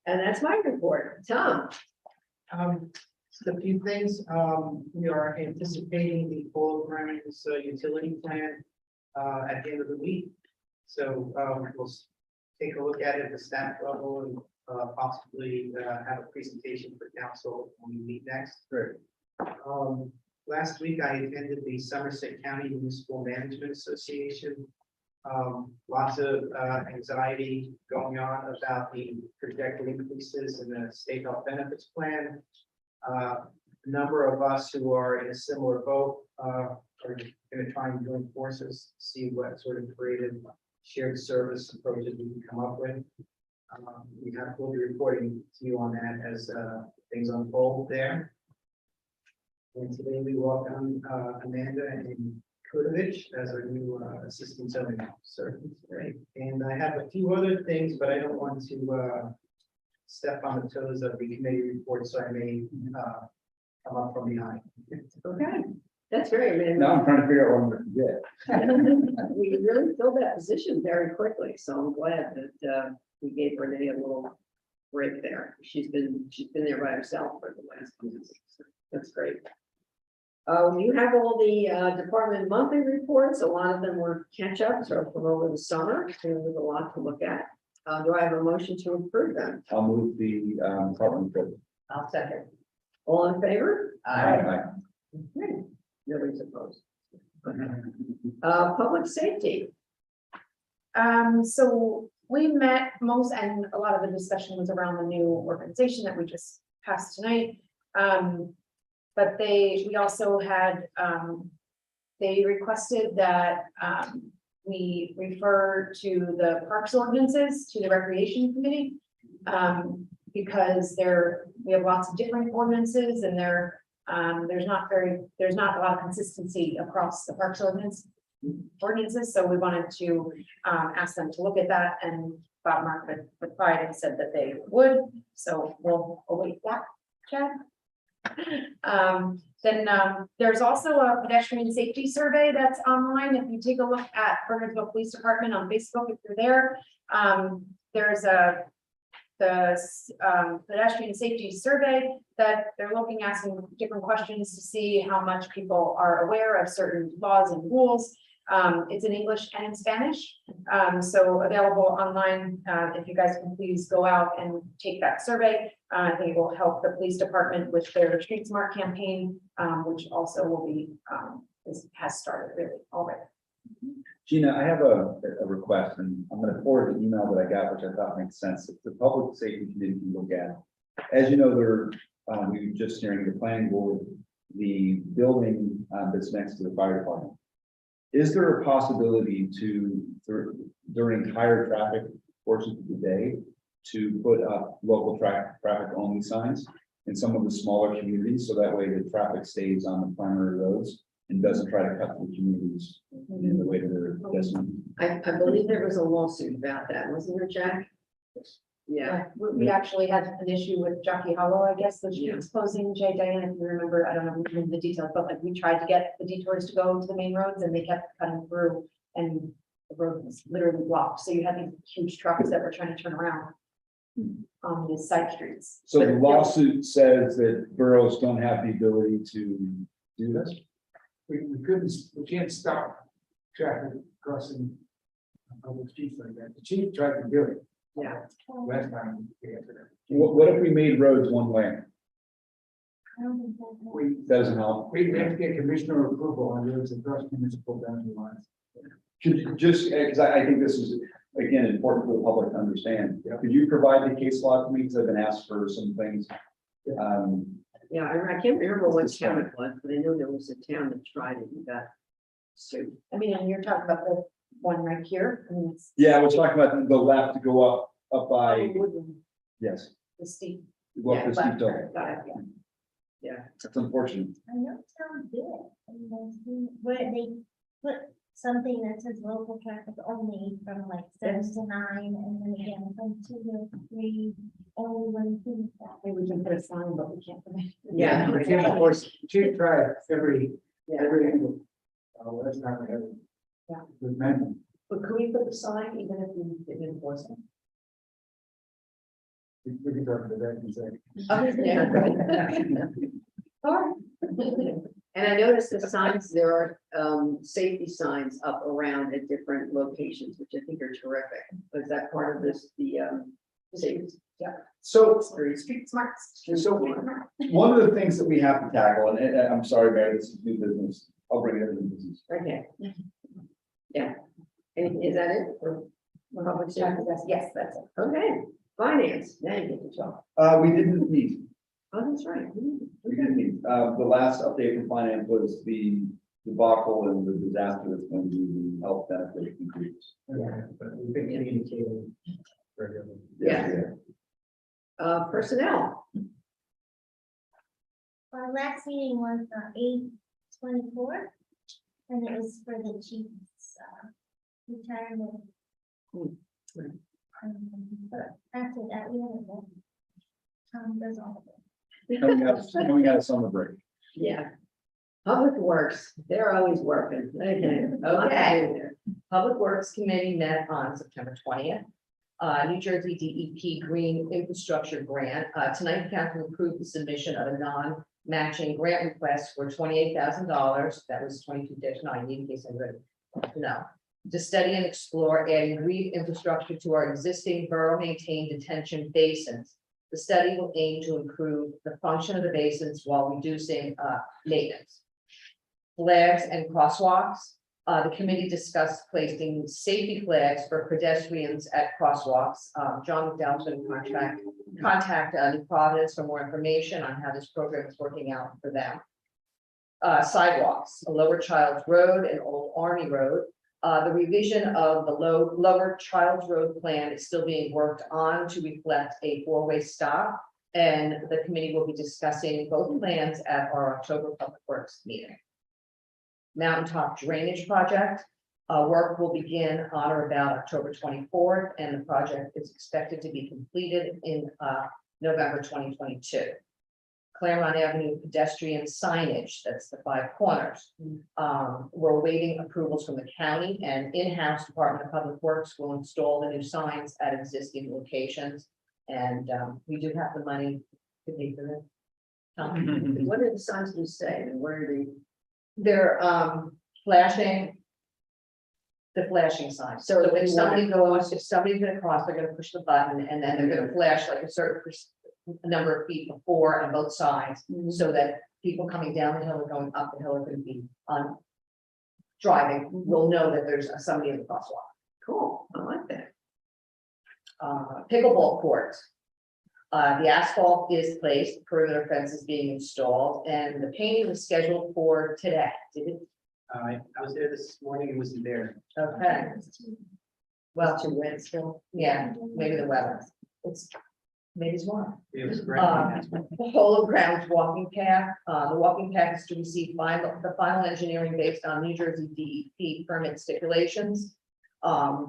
And that's my report. Tom. A few things, we are anticipating the full Grammys utility plan at the end of the week. So we'll take a look at it at the staff level and possibly have a presentation for council when we meet next. Great. Last week I attended the Somerset County Municipal Management Association. Lots of anxiety going on about the projected increases in the state health benefits plan. A number of us who are in a similar boat are going to try and join forces, see what sort of creative shared service approaches we can come up with. We'll be reporting to you on that as things unfold there. And today we welcome Amanda and Kudovich as our new assistant zoning officer. Great. And I have a few other things, but I don't want to step on the toes of the committee report, so I may come up from behind. Okay, that's great. Now I'm trying to figure out what I'm going to get. We really filled that position very quickly, so I'm glad that we gave Renee a little break there. She's been there by herself for the last few months. That's great. You have all the department monthly reports. A lot of them were catch-ups or from over the summer, so there's a lot to look at. Do I have a motion to approve them? I'll move the department report. I'll second. All in favor? Aye. Okay. Nobody's opposed. Public safety. So we met and a lot of the discussion was around the new organization that we just passed tonight. But we also had, they requested that we refer to the parks ordinances to the recreation committee. Because we have lots of different ordinances, and there's not a lot of consistency across the parks ordinance. ordinances, so we wanted to ask them to look at that, and Bob Mark replied and said that they would, so we'll await that, Chad. Then there's also a pedestrian safety survey that's online. If you take a look at Bernersville Police Department on Facebook, if you're there, there's the pedestrian safety survey that they're looking at some different questions to see how much people are aware of certain laws and rules. It's in English and in Spanish, so available online. If you guys can please go out and take that survey, I think it will help the police department with their Street Smart campaign, which also will be has started really already. Gina, I have a request, and I'm gonna forward the email that I got, which I thought makes sense. If the public safety committee can look at. As you know, we were just hearing the planning board, the building that's next to the fire department. Is there a possibility during higher traffic portions of the day, to put up local traffic only signs in some of the smaller communities, so that way the traffic stays on the primary roads and doesn't try to cut through communities in the way that they're destined? I believe there was a lawsuit about that, wasn't there, Jack? Yeah, We actually had an issue with Jockey Hollow, I guess, the streets closing. Jay, Diane, if you remember, I don't know the details, but like we tried to get the detours to go to the main roads and they kept cutting through and the road was literally blocked. So you had these huge trucks that were trying to turn around on these side streets. So But the lawsuit says that boroughs don't have the ability to do this? We can't stop traffic crossing public streets like that. The chief tried to do it. Yeah. Last time. we answered it. What if we made roads one way? We, Doesn't help. we have to get commissioner approval on roads across municipal boundary lines. Could you just, because I think this is, again, important for the public to understand. Could you provide the case law to me, because I've been asked for some things? yeah, I can't remember what town it was, but I know there was a town that tried it and got sued. I mean, and you're talking about the one right here. I mean, it's Yeah, we're talking about the left to go up by, Woodland, yes. the steep. Go up the steep left hill. turn, got it, yeah. Yeah, That's unfortunate. I know town did it, and then where they put something that says local traffic only from like 7 to 9, and then again from 2 to 3, only when things that. Maybe we can put a sign, but we can't. yeah, We can't enforce, chief tried every yeah. angle. Last time we had. Yeah. With men. But could we put the sign even if we didn't enforce it? We can talk to that and say. Oh, yeah. Or- And I noticed the signs, there are safety signs up around at different locations, which I think are terrific. Was that part of this, the safety? Yeah. So, Street smarts. So one of the things that we have to tackle, and I'm sorry, Mary, this is new business. I'll bring it up in business. Okay. Yeah. And is that it for public safety? Yes, that's it. Okay, finance, now you get to talk. We didn't meet. Oh, that's right. We didn't meet. The last update from finance was the debacle and the disaster that's going to be the health benefit increase. Yeah. But we've been communicating regularly. Yeah. Personnel. Our last meeting was 8/24, and it was for the chief's retirement. But after that, we haven't. Tom does all of it. Coming out of summer break. Yeah. Public Works, they're always working. Okay. Okay. Public Works Committee met on September 20th. New Jersey DEP Green Infrastructure Grant. Tonight, the council approved the submission of a non-matching grant request for $28,000. That was 22-9, in case anybody wants to know. To study and explore adding green infrastructure to our existing borough-maintained detention basins. The study will aim to improve the function of the basins while reducing maintenance. Flags and crosswalks. The committee discussed placing safety flags for pedestrians at crosswalks. John McDowell's going to contact New Providence for more information on how this program is working out for them. Sidewalks, a Lower Childs Road and Old Army Road. The revision of the Lower Childs Road plan is still being worked on to reflect a 4-way stop. And the committee will be discussing both plans at our October Public Works meeting. Mountaintop Drainage Project. Work will begin on or about October 24th, and the project is expected to be completed in November 2022. Claremont Avenue pedestrian signage, that's the 5 corners. We're awaiting approvals from the county, and in-house Department of Public Works will install the new signs at existing locations. And we do have the money to pay for this. What did the signs you say, and where are they? They're flashing. The flashing signs. So So if if you somebody wanna goes, if somebody's gonna cross, they're gonna push the button, and then they're gonna flash like a certain number of feet before on both sides, so that people coming down the hill or going up the hill are gonna be on driving, will know that there's somebody in the crosswalk. Cool, I like that. Pickleball courts. The asphalt is placed, perimeter fence is being installed, and the painting is scheduled for today. Did it? I was there this morning, it wasn't there. Okay, well, Too wet still. yeah, maybe the weather. It's, maybe it's warm. It was great. The Polo Grounds walking path, the walking path is to receive the final engineering based on New Jersey DEP permit stipulations.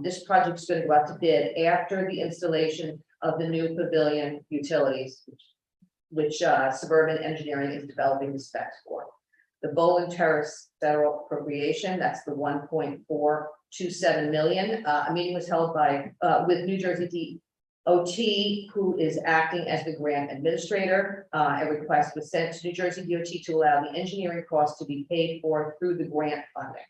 This project is going to go out to bid after the installation of the new pavilion utilities, which Suburban Engineering is developing the specs for. The Bowling Terrace federal appropriation, that's the 1.427 million. A meeting was held by with New Jersey DOT, who is acting as the grant administrator. A request was sent to New Jersey DOT to allow the engineering costs to be paid for through the grant funding.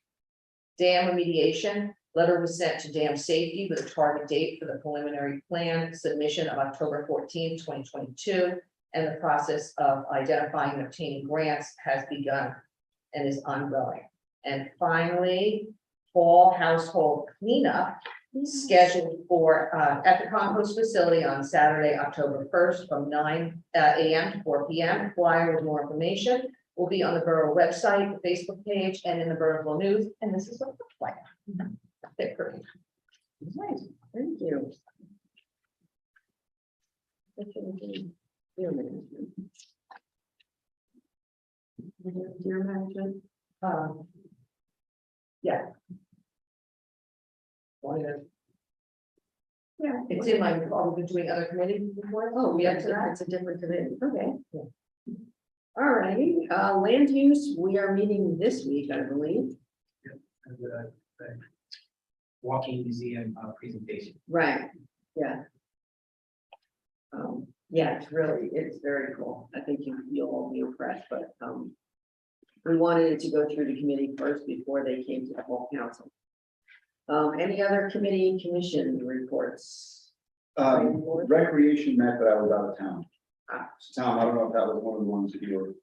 Dam remediation, letter was sent to dam safety with a target date for the preliminary plan submission of October 14, 2022. And the process of identifying and obtaining grants has begun and is ongoing. And finally, fall household cleanup scheduled for at the compost facility on Saturday, October 1st from 9 a.m. to 4 p.m. Flyer with more information will be on the Borough website, the Facebook page, and in the Burnsville News. And this is what it looks like. They're pretty. Nice, thank you. Dear management. Dear management. Yeah. Yeah. It's in my, we've been doing other committee reports. Oh, yeah, it's a different committee, okay. All righty, land use, we are meeting this week, I believe. The walking museum presentation. Right, yeah. Yeah, it's very cool. I think you'll all be impressed, but, we wanted it to go through the committee first before they came to the whole council. Any other committee commission reports? Recreation met, but I was out of town. So Tom, I don't know if that was one of the ones that you were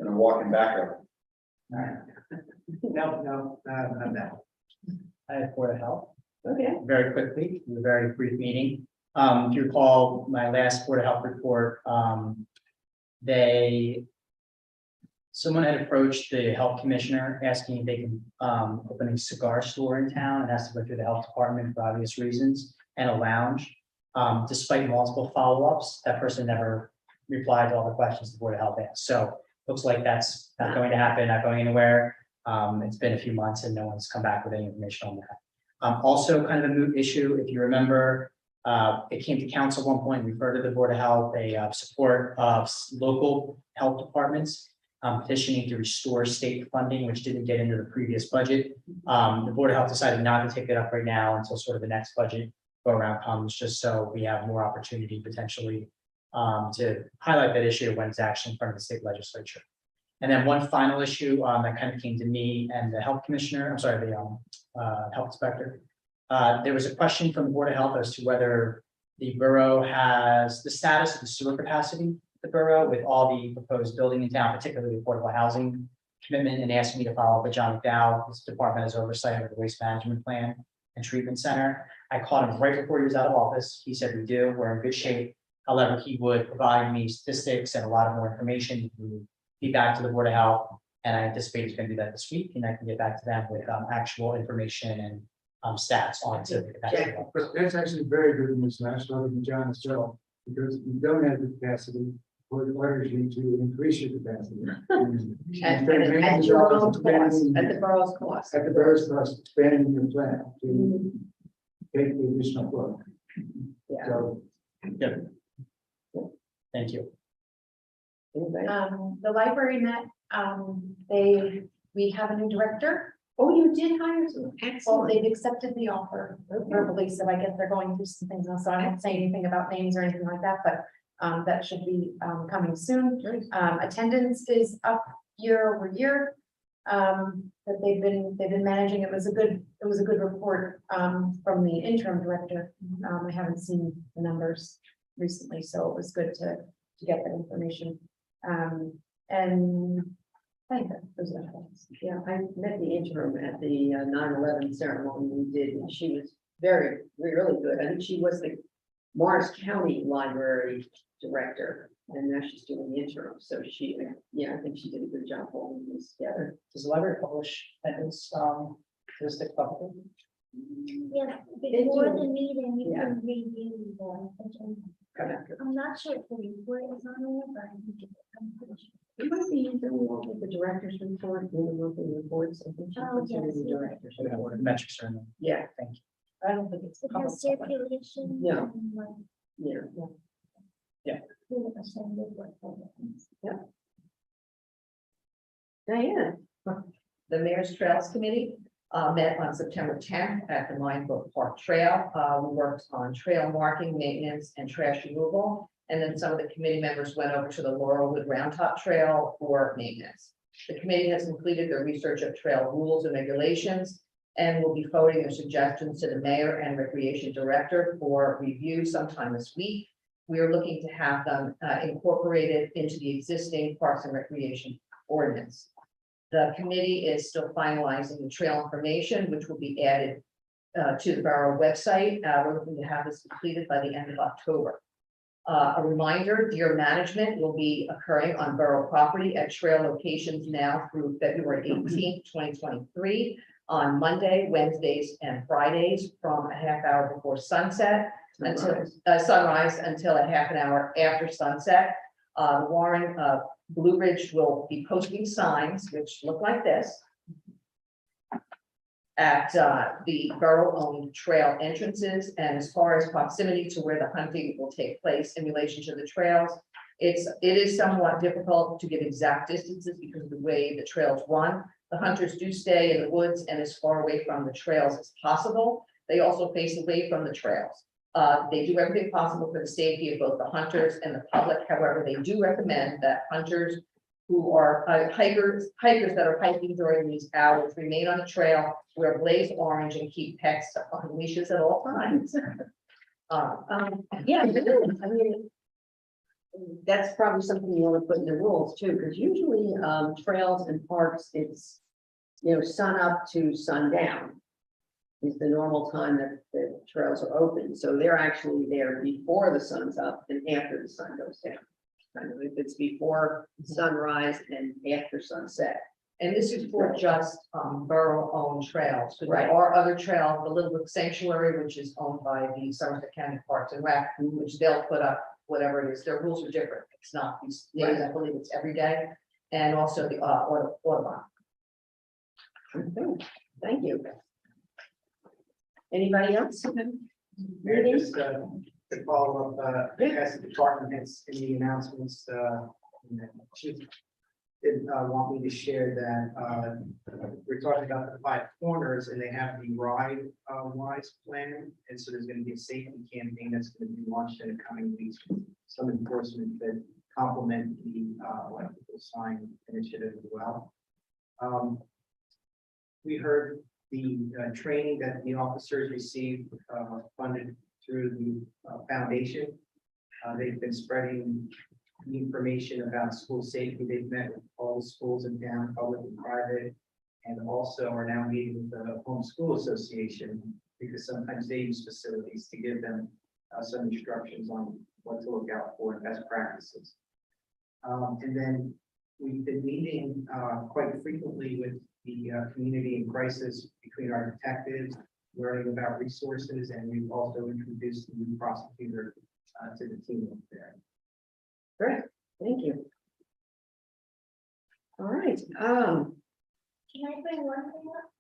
gonna walk him back up. No, not that. I have Board of Health. Okay. Very quickly, it was a very brief meeting. If you recall my last Board of Health report, someone had approached the health commissioner asking if they can open a cigar store in town. It has to go through the health department for obvious reasons, and a lounge. Despite multiple follow-ups, that person never replied to all the questions the Board of Health asked. So looks like that's not going to happen, not going anywhere. It's been a few months and no one's come back with any information on that. Also kind of a moot issue, if you remember, it came to council at one point, referred to the Board of Health, support of local health departments petitioning to restore state funding, which didn't get into the previous budget. The Board of Health decided not to take it up right now until sort of the next budget go around comes, just so we have more opportunity potentially to highlight that issue when it's actually in front of the state legislature. And then one final issue that kind of came to me and the health commissioner, I'm sorry, the health inspector. There was a question from the Board of Health as to whether the borough has the status of the sewer capacity of the borough with all the proposed building in town, particularly affordable housing commitment, and asked me to follow up with John McDowell. This department has oversight of the waste management plan and treatment center. I called him right before he was out of office. He said, we do, we're in good shape. However, he would provide me statistics and a lot of more information to feedback to the Board of Health. And I anticipate he's going to do that this week, and I can get back to them with actual information and stats on to the capacity. Yeah. But that's actually very good news, and I started with John as well, because we don't have the capacity orders you to increase your capacity. At your own cost, at the borough's cost. At the borough's cost, expanding your plant to take the additional flow. Yeah. So Thank you. Anybody? The library met, we have a new director. Oh, you did hire some, Well, excellent. they've accepted the offer verbally, so I guess they're going through some things now, so I won't say anything about names or anything like that, but that should be coming soon. Attendance is up year over year. That they've been managing. It was a good report from the interim director. I haven't seen the numbers recently, so it was good to get that information. And I think that those are the things. Yeah, I met the interim at the 9/11 ceremony we did, and she was really good. I think she was the Morris County Library Director, and now she's doing the interim. So she, I think she did a good job holding this together. Does the library publish attendance statistic publicly? Yeah, They before do. the meeting, you Yeah. can review the agenda. I'm not sure if the report is on there, but I think I'm pretty sure. It might be in the one with the director's report, the monthly reports. I think she Oh, puts it in yes, the yeah. director's The report. metrics are in there. Yeah, Thank you. I don't think it's It public. has circulation. Yeah. and, like, yeah. who attended what programs. Diane. The Mayor's Trails Committee met on September 10th at the Minebrook Park Trail. We worked on trail marking, maintenance, and trash removal. And then some of the committee members went over to the Laurelwood Round Top Trail for maintenance. The committee has completed their research of trail rules and regulations and will be forwarding their suggestions to the mayor and recreation director for review sometime this week. We are looking to have them incorporated into the existing Parks and Recreation ordinance. The committee is still finalizing the trail information, which will be added to the borough website. We're looking to have this completed by the end of October. A reminder, deer management will be occurring on borough property at trail locations now through February 18th, 2023, on Monday, Wednesdays, and Fridays from a half hour before sunset until sunrise until a half an hour after sunset. Warren Blue Ridge will be posting signs which look like this at the borough-owned trail entrances, and as far as proximity to where the hunting will take place in relation to the trails, it is somewhat difficult to give exact distances because of the way the trails run. The hunters do stay in the woods and as far away from the trails as possible. They also face away from the trails. They do everything possible for the safety of both the hunters and the public. However, they do recommend that hunters who are hikers that are hiking during these hours remain on the trail, wear blaze orange, and keep pets on leashes at all times. Yeah, I mean, that's probably something you want to put in the rules too, because usually trails and parks, it's, sun up to sundown is the normal time that the trails are open. So they're actually there before the sun's up and after the sun goes down. Kind of, if it's before sunrise and after sunset. And this is for just borough-owned trails. Because Right. there are other trails, the Little Brook Sanctuary, which is owned by the Somerset County Parks and Rec, which they'll put up whatever it is. Their rules are different. It's not these days, I believe it's every day. And also the Audubon. Okay, thank you. Anybody else? Mayor, just to follow up, as the department heads in the announcements, Chief did want me to share that we're talking about the 5 corners and they have the ride wise plan. And so there's going to be a safety campaign that's going to be launched in the coming weeks. Some enforcement that complement the electrical sign initiative as well. We heard the training that the officers received funded through the foundation. They've been spreading the information about school safety. They've met with all the schools in town, public and private, and also are now meeting with the Home School Association because sometimes they use facilities to give them some instructions on what to look out for and best practices. And then we've been meeting quite frequently with the community in crisis between our detectives, learning about resources, and we've also introduced the new prosecutor to the team there. Great. Thank you. All right, Can I bring one thing up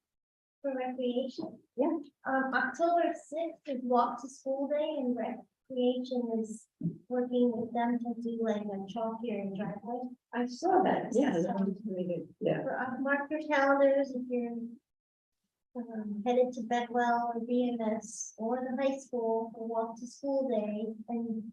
for recreation? Yeah. October 6th is Walk to School Day, and recreation is working with them to do like a chalk here and driveway. I saw that, yeah, that was really good, yeah. For, mark your calendars if you're headed to Bedwell or BMS or the high school for Walk to School Day, and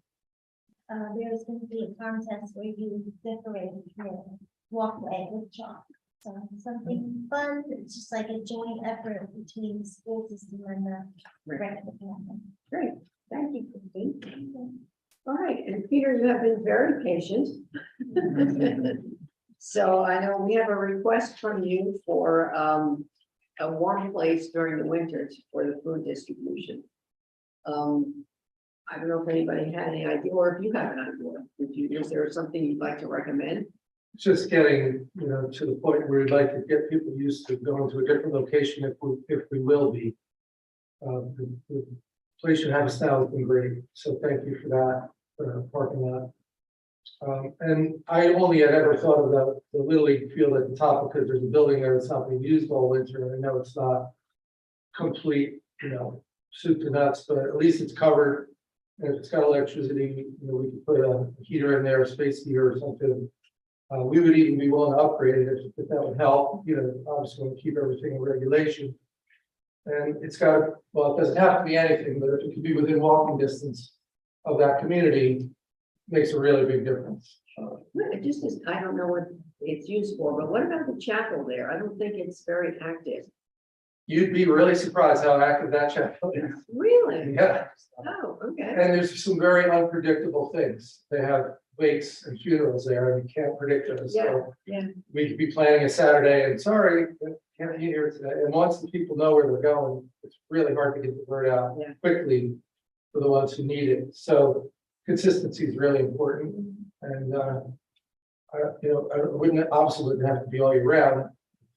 there's going to be a contest where you decorate your walkway with chalk. So something fun. It's just like a joint effort between the school system and the rec department. Great, thank you, Christine. All right, and Peter, you have been very patient. So I know we have a request from you for a warm place during the winters for the food distribution. I don't know if anybody had any idea, or if you have an idea. Is there something you'd like to recommend? Just getting, to the point where we'd like to get people used to going to a different location if we will be. The place you have us now has been great, so thank you for that, parking lot. And I only had ever thought of the Little League field at the top because there's a building there that's not being used all winter, and I know it's not complete, soup to nuts, but at least it's covered. And if it's got electricity, we could put a heater in there, a space heater or something. We would even be willing to upgrade it if that would help, obviously want to keep everything in regulation. And it's got, well, it doesn't have to be anything, but if it could be within walking distance of that community, makes a really big difference. It just is, I don't know what it's used for, but what about the chapel there? I don't think it's very active. You'd be really surprised how active that chapel is. Really? Yeah, Oh, okay. and there's some very unpredictable things. They have wakes and funerals there, and you can't predict those. So Yeah. we could be planning a Saturday and sorry, can't be here today. And once the people know where they're going, it's really hard to get the word out Yeah. quickly for the ones who need it. So consistency is really important. And obviously wouldn't have to be all year round,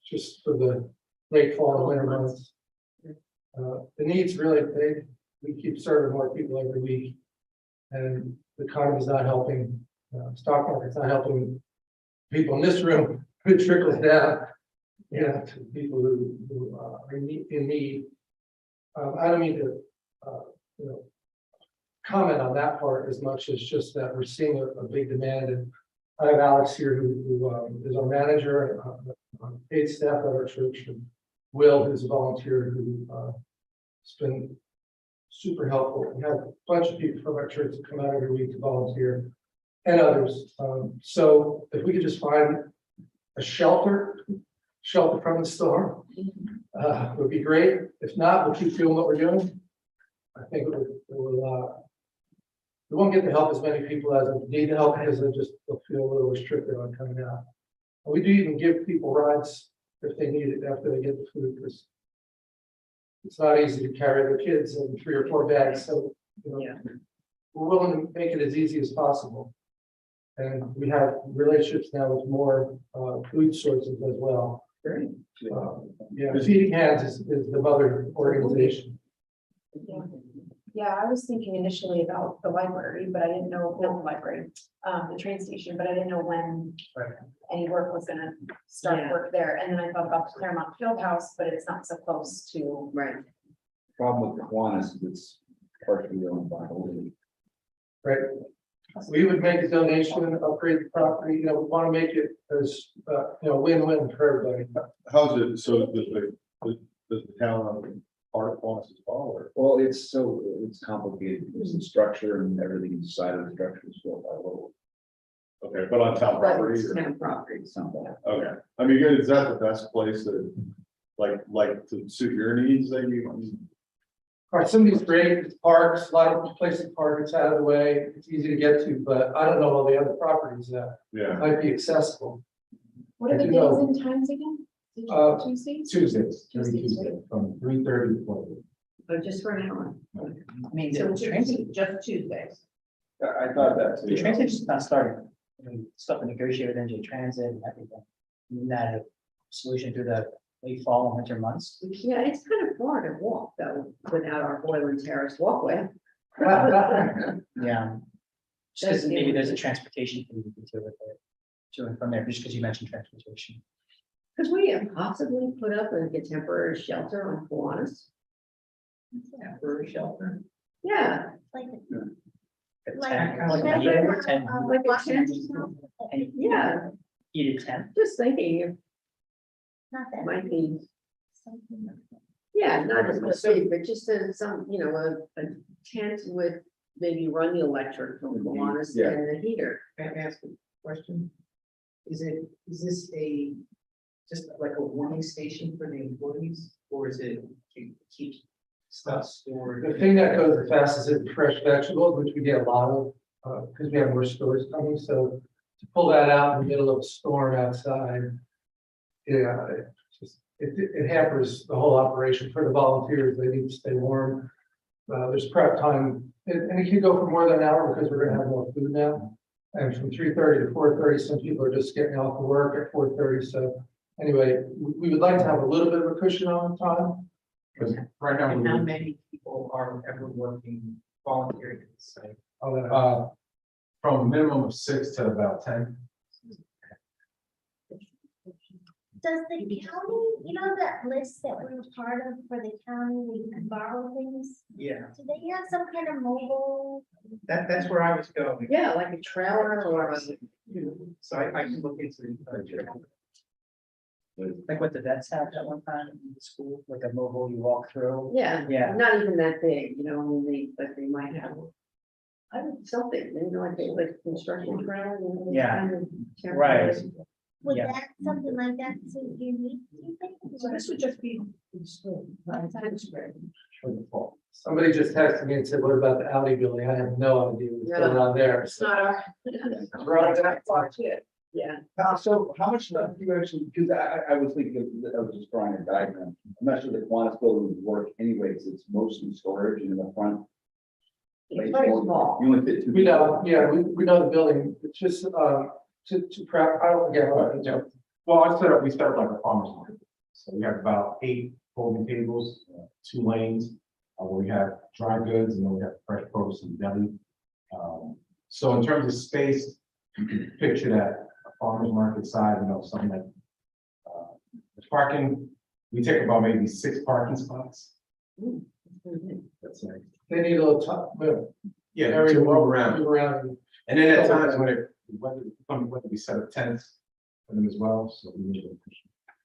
just for the late fall and winter months. The needs really big. We keep serving more people every week, and the economy's not helping. Stock market's not helping people in this room. It trickles down, to people who are in need. I don't mean to, comment on that part as much as just that we're seeing a big demand. And I have Alex here who is our manager on paid staff at our church, and Will, who's a volunteer who has been super helpful. We have a bunch of people from our church that come out every week to volunteer, and others. So if we could just find a shelter from the storm, would be great. If not, we'll keep doing what we're doing. I think we won't get to help as many people as need the help, as they just feel a little restricted on coming out. And we do even give people rides if they need it after they get the food, because it's not easy to carry the kids in 3 or 4 bags. So we're willing to make it as easy as possible. And we have relationships now with more food sources as well. Great. Feeding Hands is the mother organization. Yeah, I was thinking initially about the library, but I didn't know, not the library, the train station, but I didn't know when any work was gonna start work there. And then I thought about the Claremont Fieldhouse, but it's not so close to. Right. Problem with the Kiwanis is it's partially owned by the Little League. Right. We would make a donation, upgrade the property, we want to make it as, win-win for everybody. How's it, so does the town on part of Kiwanis as well, or? Well, it's complicated because the structure and everything inside of the structure is built by Little League. Okay, but on town But property? it's or- town property, something. Okay, I mean, is that the best place to, like to suit your needs that you? All right, some of these great parks, a lot of places to park, it's out of the way, it's easy to get to, but I don't know all the other properties that Yeah, might be accessible. What are the I do days know. and times again? Tuesdays? Tuesdays. Tuesdays, From 3:30 to 4. But just for an hour. I mean, So the train just Tuesdays. I thought that too. the train station's not starting. I mean, stuff to negotiate with NJ Transit and everything. Not a solution through the late fall and winter months. Yeah, it's kind of far to walk though, without our Boylan Terrace walkway. Yeah. Just because maybe there's a transportation fee to and from there, just because you mentioned transportation. Could we possibly put up a temporary shelter on Kiwanis? Temporary shelter. Yeah, Like, A Like- tent, like like a heater or 10, like a tent. and Yeah, heated tent. just thinking it not that. might be, Something like that. yeah, not as much big, but just some, a tent with maybe run the electric from Kiwanis Yeah. and the heater. Can I ask a question? Is this just like a warming station for the employees, or is it to keep stuff stored? The thing that goes the fastest is fresh vegetables, which we get a lot of, because we have more stores coming, so to pull that out in the middle of a storm outside. Yeah, it hampers the whole operation for the volunteers, they need to stay warm. There's prep time, and it can go for more than an hour because we're gonna have more food now. And from 3:30 to 4:30, some people are just getting off of work at 4:30, so anyway, we would like to have a little bit of a cushion on time. Because right now, And how many people are ever working volunteering at the site? From a minimum of 6 to about 10. Does the county, that list that we were part of for the county, where you can borrow things? Yeah, Do they have some kind of mobile? that's where I was going. Yeah, like a trailer or a. So I can look into Like what the vets have at one time in the school, like a mobile you walk through. Yeah, Yeah. not even that big, I mean, they might have. I don't, something, like construction trailer. Yeah. kind of Right. temporary. Would Yeah. that, something like that suit your needs, do you think? So this would just be. Somebody just texted me and said, what about the Audi building? I have no idea what's going on there. It's not our. Right. Yeah, So how much stuff do you actually, because I was thinking, I was just drawing a diagram. I'm not sure the Kiwanis building would work anyways, it's mostly storage and in the front. it's very small. You only fit 2 We know, people. yeah, we know the building, it's just, to prep, I don't get it. Well, we set up like a farmer's market. So we have about 8 folding tables, 2 lanes, where we have dry goods and then we have fresh produce and deli. So in terms of space, you can picture that a farmer's market size, something like the parking, we take about maybe 6 parking spots. That's like, They need a little time, yeah, area to to move around. move around. And then at times whether we set up tents for them as well, so we need to.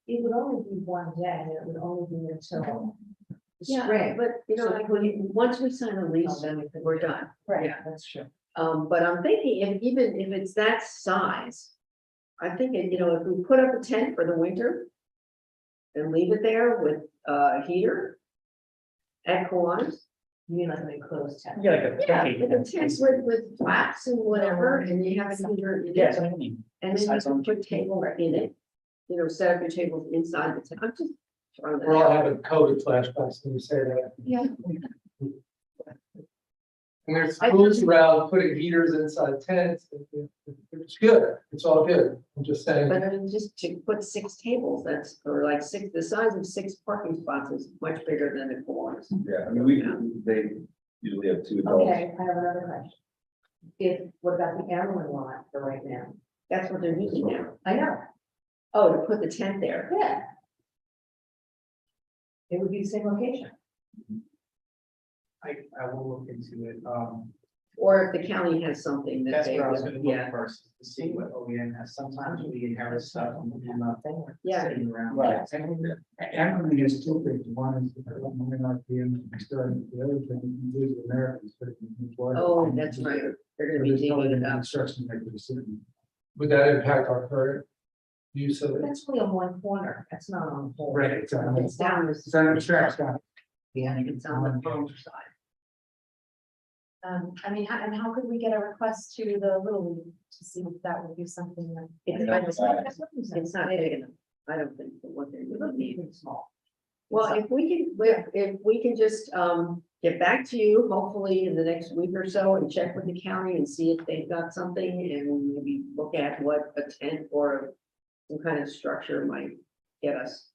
It would only be one day, and it would only be until the Yeah, spring. but like once we sign a lease, then we're done. Right, Yeah. that's true. But I'm thinking even if it's that size, I think, if we put up a tent for the winter. And leave it there with a heater. At Kiwanis. You mean like an enclosed tent? Yeah, like a. Yeah, okay, with a tent with flaps and whatever, and you have a heater. in Yeah, it, that's what I mean. And then you can put table in it. Set up your tables inside the tent. I'm just throwing that We're all out. having COVID flashbacks when you say that. Yeah. And there's schools around putting heaters inside tents. It's good. It's all good. I'm just saying. But I mean, just to put 6 tables, or like 6, the size of 6 parking spots is much bigger than the Kiwanis. Yeah, I mean, they usually have 2 adults. Okay, I have another question. What about the Ammerlin lot for right now? That's what they're using now. I know, Oh, to put the tent there. yeah. It would be the same location. I will look into it. Or if the county has something that That's they, what I was gonna look yeah, first, to see what OEM has. Sometimes we inherit stuff and we do nothing. Yeah. Sitting around. Right. Everything is 2 things. One is, might not be in the other thing, is the Americans. oh, that's right, they're gonna be digging it up. Construction make the decision. Would that impact our current use of it? That's only on one corner, that's not on the whole. Right, exactly. It's down the. Is that a check, Scott? Yeah, it's on the front side. I mean, and how could we get a request to the Little League to see if that would be something that? It's not big enough, I don't think, for what they're really even small. Well, if we can just get back to you, hopefully in the next week or so, and check with the county and see if they've got something, and maybe look at what a tent or some kind of structure might get us.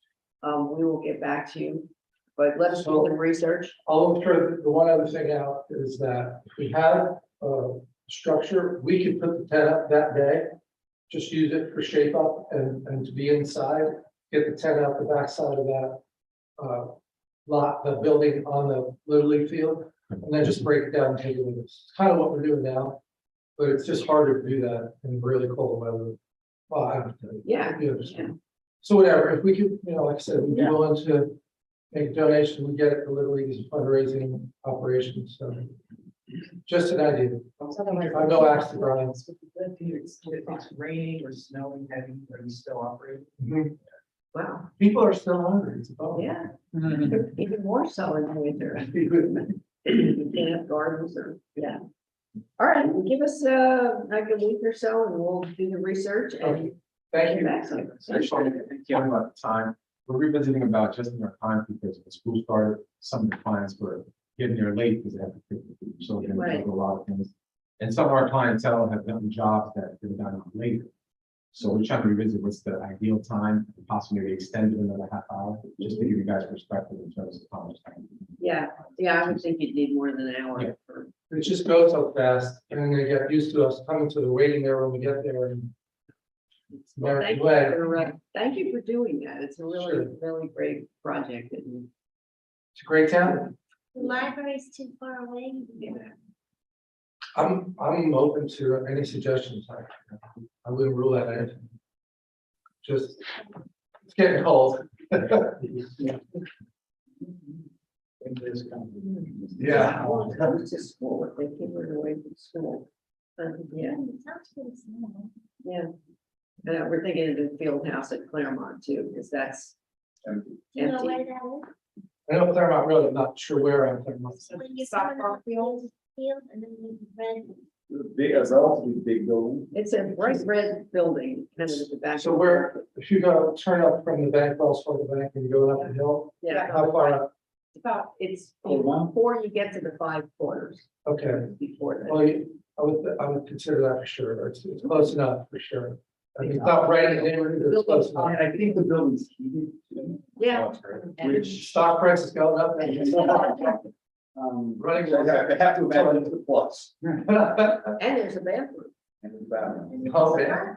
We will get back to you, but let us do some research. I'll throw the one other thing out is that if we have a structure, we could put the tent up that day. Just use it for shape up and to be inside, get the tent out the backside of that. Lot, the building on the Little League field, and then just break it down and take it with us. It's kind of what we're doing now. But it's just harder to do that in really cold weather. Well, I have to. Yeah. Yeah. So whatever, if we could, like I said, we'd be willing to make a donation, we get it, the Little League is a fundraising operation, so. Just an idea. I know ask the Brian. If it's raining or snowing heavy, are you still operating? Wow, People are still hungry, it's a problem. yeah, even more so in the winter. You can't have gardens or, yeah. All right, give us like a week or so and we'll do the research and. Thank you. Actually, again, about the time, we're revisiting about just in our time because when school started, some of the clients were getting there late because they had to pick the children, Right. a lot of things. And some of our clientele have done jobs that they've done later. So we're trying to revisit what's the ideal time, possibly maybe extend it another half hour, just to give you guys perspective in terms of how much time. Yeah, I would think you'd need more than an hour. Yeah. for- It just goes so fast, and then they get used to us coming to the waiting there when we get there and. It's Well, American way. thank you for doing that. It's a really, Sure. really great project and. It's a great town. The library's too far away. I'm open to any suggestions. I wouldn't rule that out. Just, it's getting cold. Yeah. Comes to school, if they keep it away from school. Yeah, It sounds pretty small. yeah. We're thinking of the field house at Claremont too, because that's Do you know empty. where that is? I know Claremont Road, I'm not sure where I'm Claremont. When you Stop come in for the field. field and then you read. Big, a relatively big building. It's a bright red building, kind of at the back. So where, if you go, turn up from the bank, Wells Fargo Bank, and you go up the hill, Yeah, how far up? it's Claremont? before you get to the 5 quarters, Okay, before that. well, I would consider that for sure, it's close enough for sure. I mean, it's not right in the neighborhood, but it's close enough. I think the building's heated. too. Yeah. Oh, it's great. Which stock price is going up. Running, I have to imagine it's the plus. And there's a bathroom. And it's about- Oh, yeah.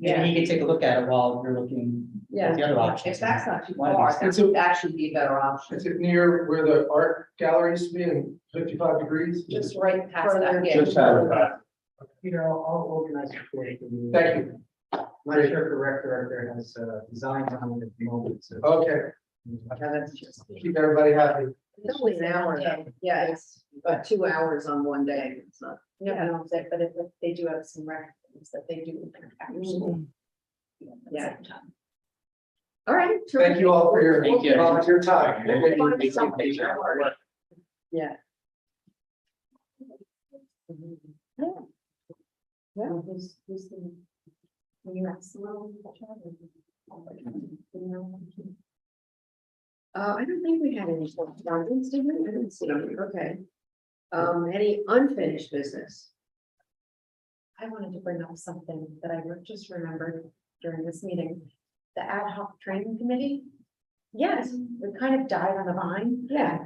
Yeah, he can take a look at it while you're looking Yeah. at the other options. If that's not too One of far, these- that would actually be a better option. Is it near where the art gallery used to be in 55 degrees? Just right past that. Further. yeah. Just have that. Peter, I'll organize it for you. Thank you. My sheriff director up there has designs on it at the moment, so. Okay, That's just. keep everybody happy. It's only an hour, yeah, it's about 2 hours on one day, it's not. No, but if they do have some records that they do. after school. Yeah. All right. Thank you all for your Thank you. volunteer time. We'll find something. Yeah. Well, who's the, when you ask the little child. I don't think we had any correspondence, did we? I didn't see any, okay. Any unfinished business? I wanted to bring up something that I just remembered during this meeting. The ad hoc training committee. Yes, it kind of died on the vine. Yeah.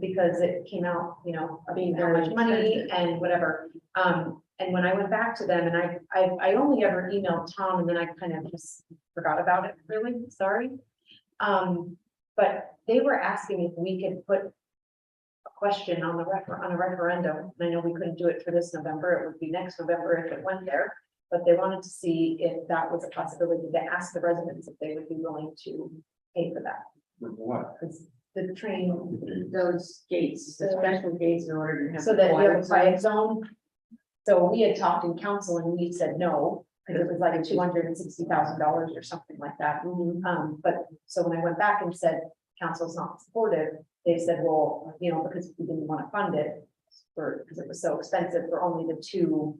Because it came out, being how very much money expensive. and whatever. And when I went back to them and I only ever emailed Tom and then I kind of just forgot about it, really, sorry. But they were asking if we could put a question on a referendum. And I know we couldn't do it for this November, it would be next November if it went there. But they wanted to see if that was a possibility to ask the residents if they would be willing to pay for that. What? It's the train, Those gates, the special gates in order to have. so that you have a quiet zone. So we had talked in council and we said no, because it was like $260,000 or something like that. But so when I went back and said council's not supportive, they said, well, because we didn't want to fund it because it was so expensive for only the two.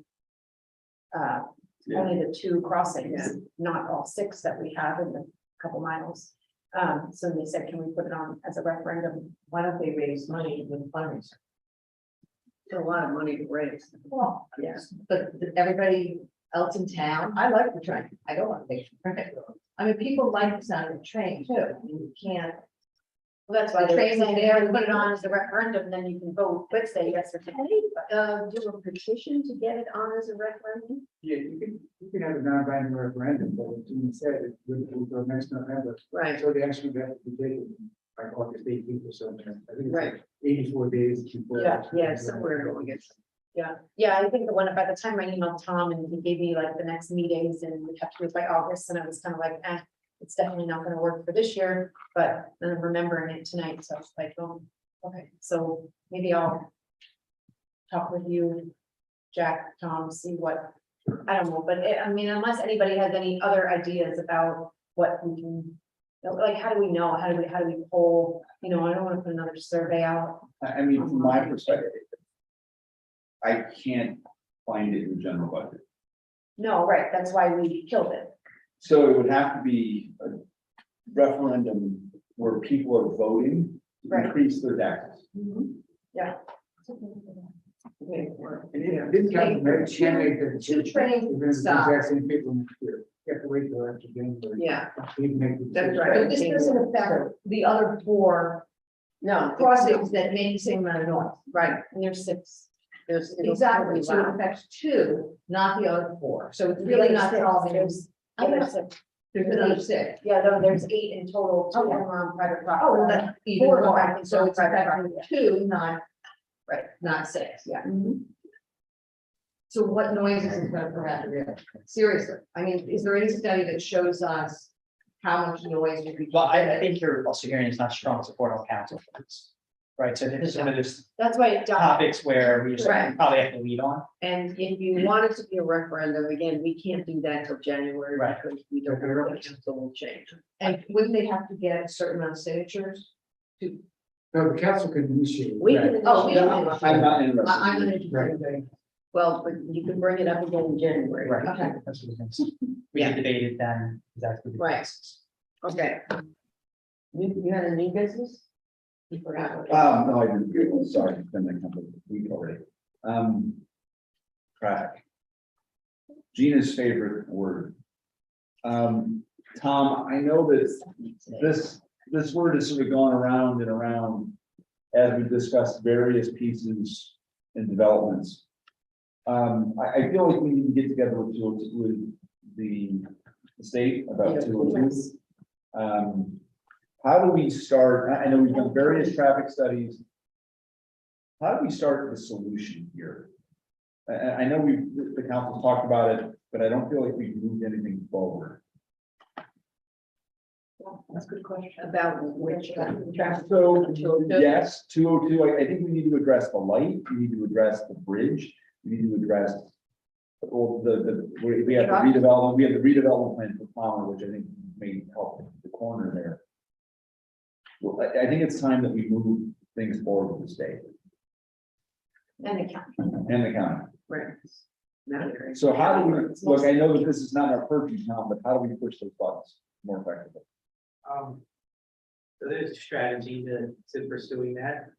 Only the 2 crossings, Yeah. not all 6 that we have in the couple miles. So they said, can we put it on as a referendum? Why don't they raise money with funds? It's a lot of money to raise. Well, Yes. but everybody else in town, I like the train. I don't want to take the train. I mean, people like the sound of the train too. You can't. Well, that's why they're saying they already put it on as a referendum, then you can vote, but say yes or no. Do a petition to get it on as a referendum? Yeah, you can have a non-binding referendum, but as Jean said, it would go next November. Right, So the action would have to be taken by August 18th or something. I think it's right. like 84 days before. Yeah, somewhere along it. Yeah, I think the one, by the time I emailed Tom and he gave me like the next meetings and we have to do it by August, and I was kind of like, it's definitely not gonna work for this year, but then I'm remembering it tonight, so I was like, oh, okay, so maybe I'll talk with you, Jack, Tom, see what, I don't know, but I mean, unless anybody has any other ideas about what we can, like, how do we know, how do we poll, I don't wanna put another survey out. I mean, from my perspective, I can't find it in the general budget. No, right, that's why we killed it. So it would have to be a referendum where people are voting to Right. increase their taxes. Yeah. And this council may make the Two trains We're gonna do the stop. exact same people next year. You have to wait till after January. Yeah, We can make the that's decision. right. But this doesn't affect the other four No, crossings that make the same amount of noise. right, And there's 6. there's. it'll Exactly, be so it loud. affects two, not the other four, so it's really not solving. There's There's another six. Yeah, no, there's 8 in total, 2 of them are on private property. Oh, well, that's even Four more, more, so it's private affecting property. two, not six. Yeah. So what noises is gonna prevent really? Seriously, I mean, is there any study that shows us how much noise would be? Well, I think you're also hearing it's not strong support on council for this, right? So this is one of those That's why it died. topics where we Right. probably have to lead on. And if you want it to be a referendum, again, we can't do that till January Right. because we don't know what the council will change. And wouldn't they have to get a certain amount of signatures? No, the council can initiate. We Right. can. Oh, initiate yeah. it. I'm not interested. I'm in gonna it. do that. Well, but you can bring it up again in January. Right. Okay. That's what it is. We Yeah. can debate it then. Exactly. Right. Okay. You had a new business? You forgot. No, I didn't, sorry, it's been like a week already. Traffic. Gina's favorite word. Tom, I know that this word has sort of gone around and around as we discussed various pieces and developments. I feel like we need to get together with the state about 202. How do we start? I know we've done various traffic studies. How do we start the solution here? I know the council talked about it, but I don't feel like we've moved anything forward. That's a good question. About which traffic. So, yes, 202, I think we need to address the light, we need to address the bridge, we need to address all we have the redevelopment plan for Palmer, which I think may help the corner there. Well, I think it's time that we move things forward with the state And the county. and the county. Right. Now you're- So how do we, look, I know that this is not our purview now, but how do we push those buttons more effectively? So there's a strategy to pursuing that.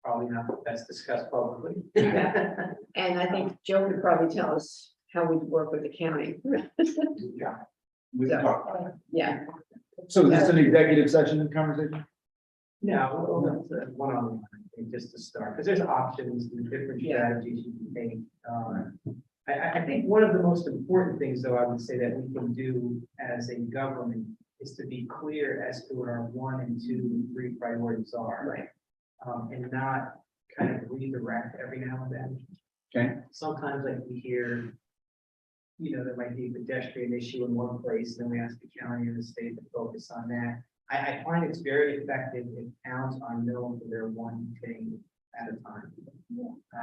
Probably not best discussed publicly. And I think Joe could probably tell us how we work with the county. Yeah. We can talk about it. Yeah, So is this an executive session conversation? No, one on, just to start, because there's options and different Yeah. strategies you can take. I think one of the most important things, though, I would say that we can do as a government is to be clear as to what our 1 and 2 and 3 priorities are. right. And not kind of redirect every now and then. Okay. Sometimes like we hear, there might be a pedestrian issue in one place, then we ask the county and the state to focus on that. I find it's very effective if towns are known for their one thing at a time.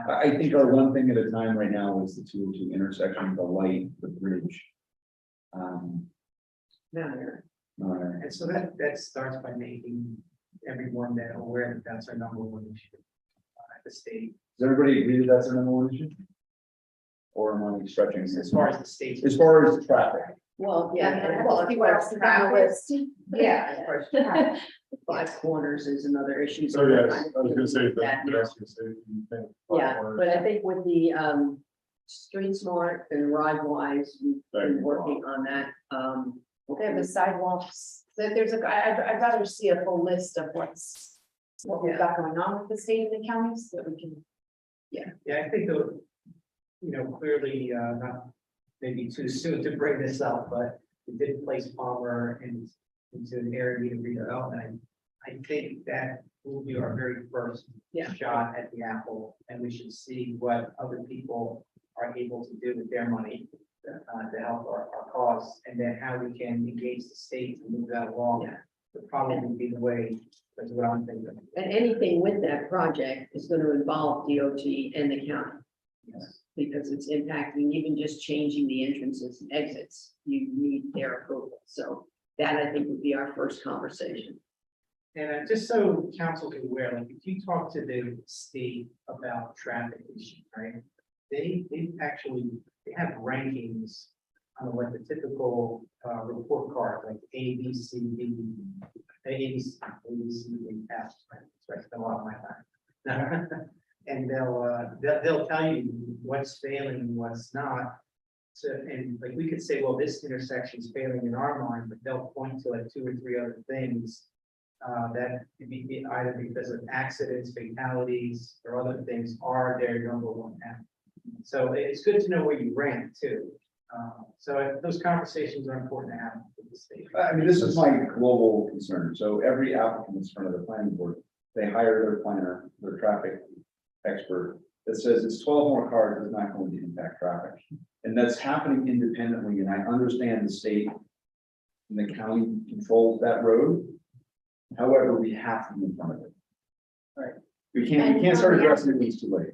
I think our one thing at a time right now is the 202 intersection, the light, the bridge. Now you're. And so that starts by making everyone that aware that that's our number one issue at the state. Does everybody agree that that's our number one issue? Or am I stretching? As far as the state. As far as traffic, Well, And yeah. then we'll see what else is on the list. Yeah. 5 corners is another issue. So yes, I was gonna say That, that. yeah, but I think with the street smart and ride wise, we've been working on that. They have the sidewalks So there's I'd rather see a full list of what we've got going on with the state and the counties, so that we can. Yeah, I think, clearly, not maybe too soon to bring this up, but we did place Palmer into an area of redevelopment. I think that will be our very first shot at the apple, and we should see what other people are able to do with their money to help our cause, and then how we can engage the state to move that along. Would probably be the way, that's what I'm thinking. And anything with that project is going to involve DOT and the county. Yes. Because it's impacting, even just changing the entrances and exits, you need their approval. So that I think would be our first conversation. And just so council can aware, like if you talk to the state about traffic issues, right? They have rankings on what the typical report card, like A, B, C, D, A, B, C, D, F, right? So I spend a lot of my time. And they'll tell you what's failing and what's not. So, and like we could say, well, this intersection is failing in our mind, but they'll point to like 2 or 3 other things that could be either because of accidents, fatalities, or other things are their number one app. So it's good to know where you rank too. So those conversations are important to have with the state. I mean, this is my global concern. So every applicant in front of the planning board, they hire their planner, their traffic expert that says it's 12 more cars is not going to impact traffic. And that's happening independently. And I understand the state and the county controls that road. However, we have to be in front of it. Right. We can't start addressing it when it's too late.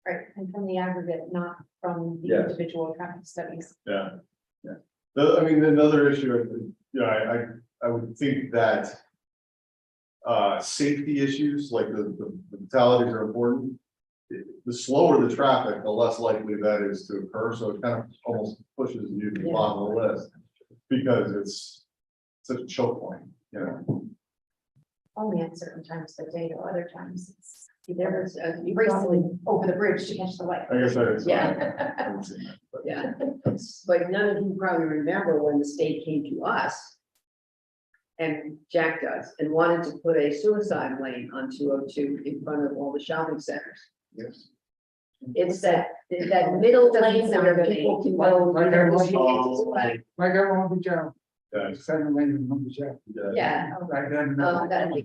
Right, and from the aggregate, not from the Yes. individual traffic studies. Yeah. I mean, another issue, I would think that safety issues, like the fatalities are important. The slower the traffic, the less likely that is to occur, so it kind of almost pushes you to the bottom of the list, because it's such a choke point, Only at certain times of the day, or other times it's. There was Racing over the bridge to catch the light. I guess I Yeah. haven't seen that, but Yeah, but none of you probably remember when the state came to us. And Jack does, and wanted to put a suicide lane on 202 in front of all the shopping centers. yes. It's that middle lane where people can go. Like everyone would jump, Yeah. second lane, number check. Yeah. Right then. That'd be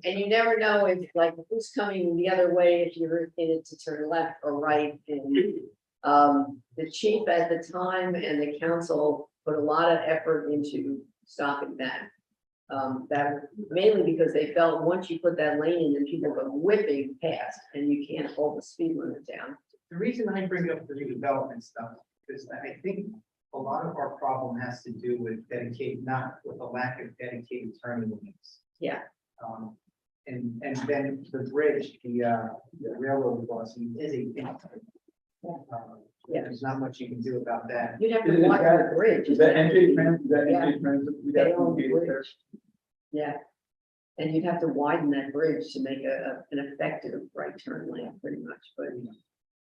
and you never know if like who's coming the other way, if you're in it to turn left or right. And the chief at the time and the council put a lot of effort into stopping that. That mainly because they felt once you put that lane in, then people go whipping past and you can't hold the speed limit down. The reason I bring up the redevelopment stuff is that I think a lot of our problem has to do with not with a lack of dedicated turning lanes. Yeah. And then the bridge, the railroad crossing is a big. Yeah. There's not much you can do about that. You'd have to widen the bridge. Is that NJ Transit? Is that Yeah. NJ Transit? We'd They have to own the engage there. bridge. Yeah. And you'd have to widen that bridge to make an effective right turn lane pretty much, but.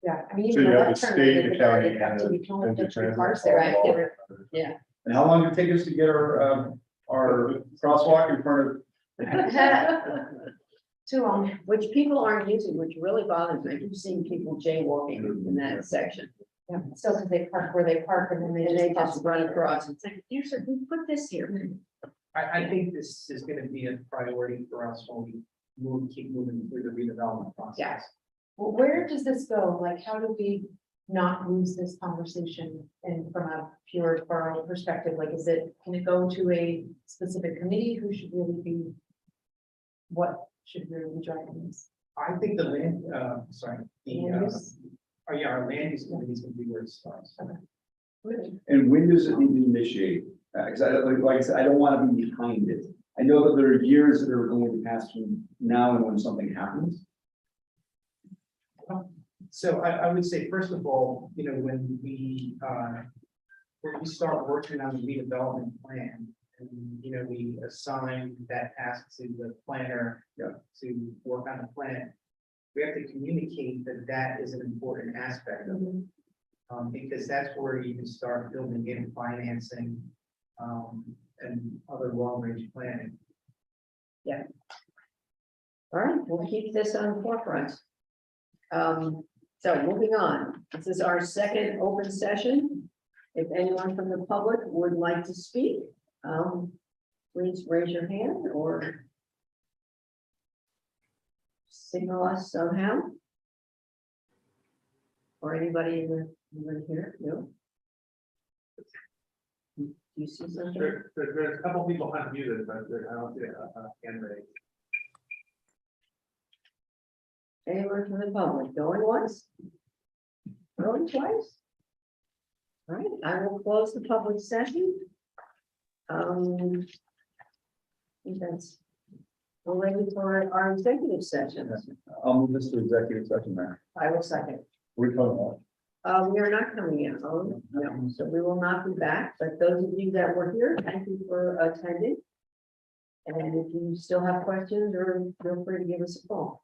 Yeah, I mean, So even you the have left the turn. state, lane, the county, you have to be told and the that three transit. cars there, right? Yeah. And how long did it take us to get our crosswalk in front of? Too long. Which people aren't using, which really bothers me. I keep seeing people jaywalking in that section. Yeah, still because they park where they park and then And they they just run across and say, "Here's a, we put this here." I think this is gonna be a priority for us when we keep moving through the redevelopment process. Yeah. Well, where does this go? Like, how do we not lose this conversation? And from a pure borough perspective, like, can it go to a specific committee? Who should really be? What should really be driving this? I think the land, Land use? our land use committee is gonna be where it starts. And when does it need to initiate? Because like I said, I don't want to be behind it. I know that there are years that are going to pass from now and when something happens. So I would say, first of all, when we start working on the redevelopment plan, and, we assign that task to the planner to work on the plan, we have to communicate that that is an important aspect of it. Because that's where you can start building in financing. and other long-range planning. All right, we'll keep this on the forefront. So moving on, this is our second open session. If anyone from the public would like to speak, please raise your hand or signal us somehow. Or anybody even here, no? Do you see something? There's a couple people unmuted, but I don't see a hand raised. Anyone from the public going once? Going twice? All right, I will close the public session. I think that's. We're ready for our executive session. I'll move this to executive session, Mayor. I will second. We're coming on. We are not coming in, no, so we will not be back, but those of you that were here, thank you for attending. And if you still have questions, or feel free to give us a call.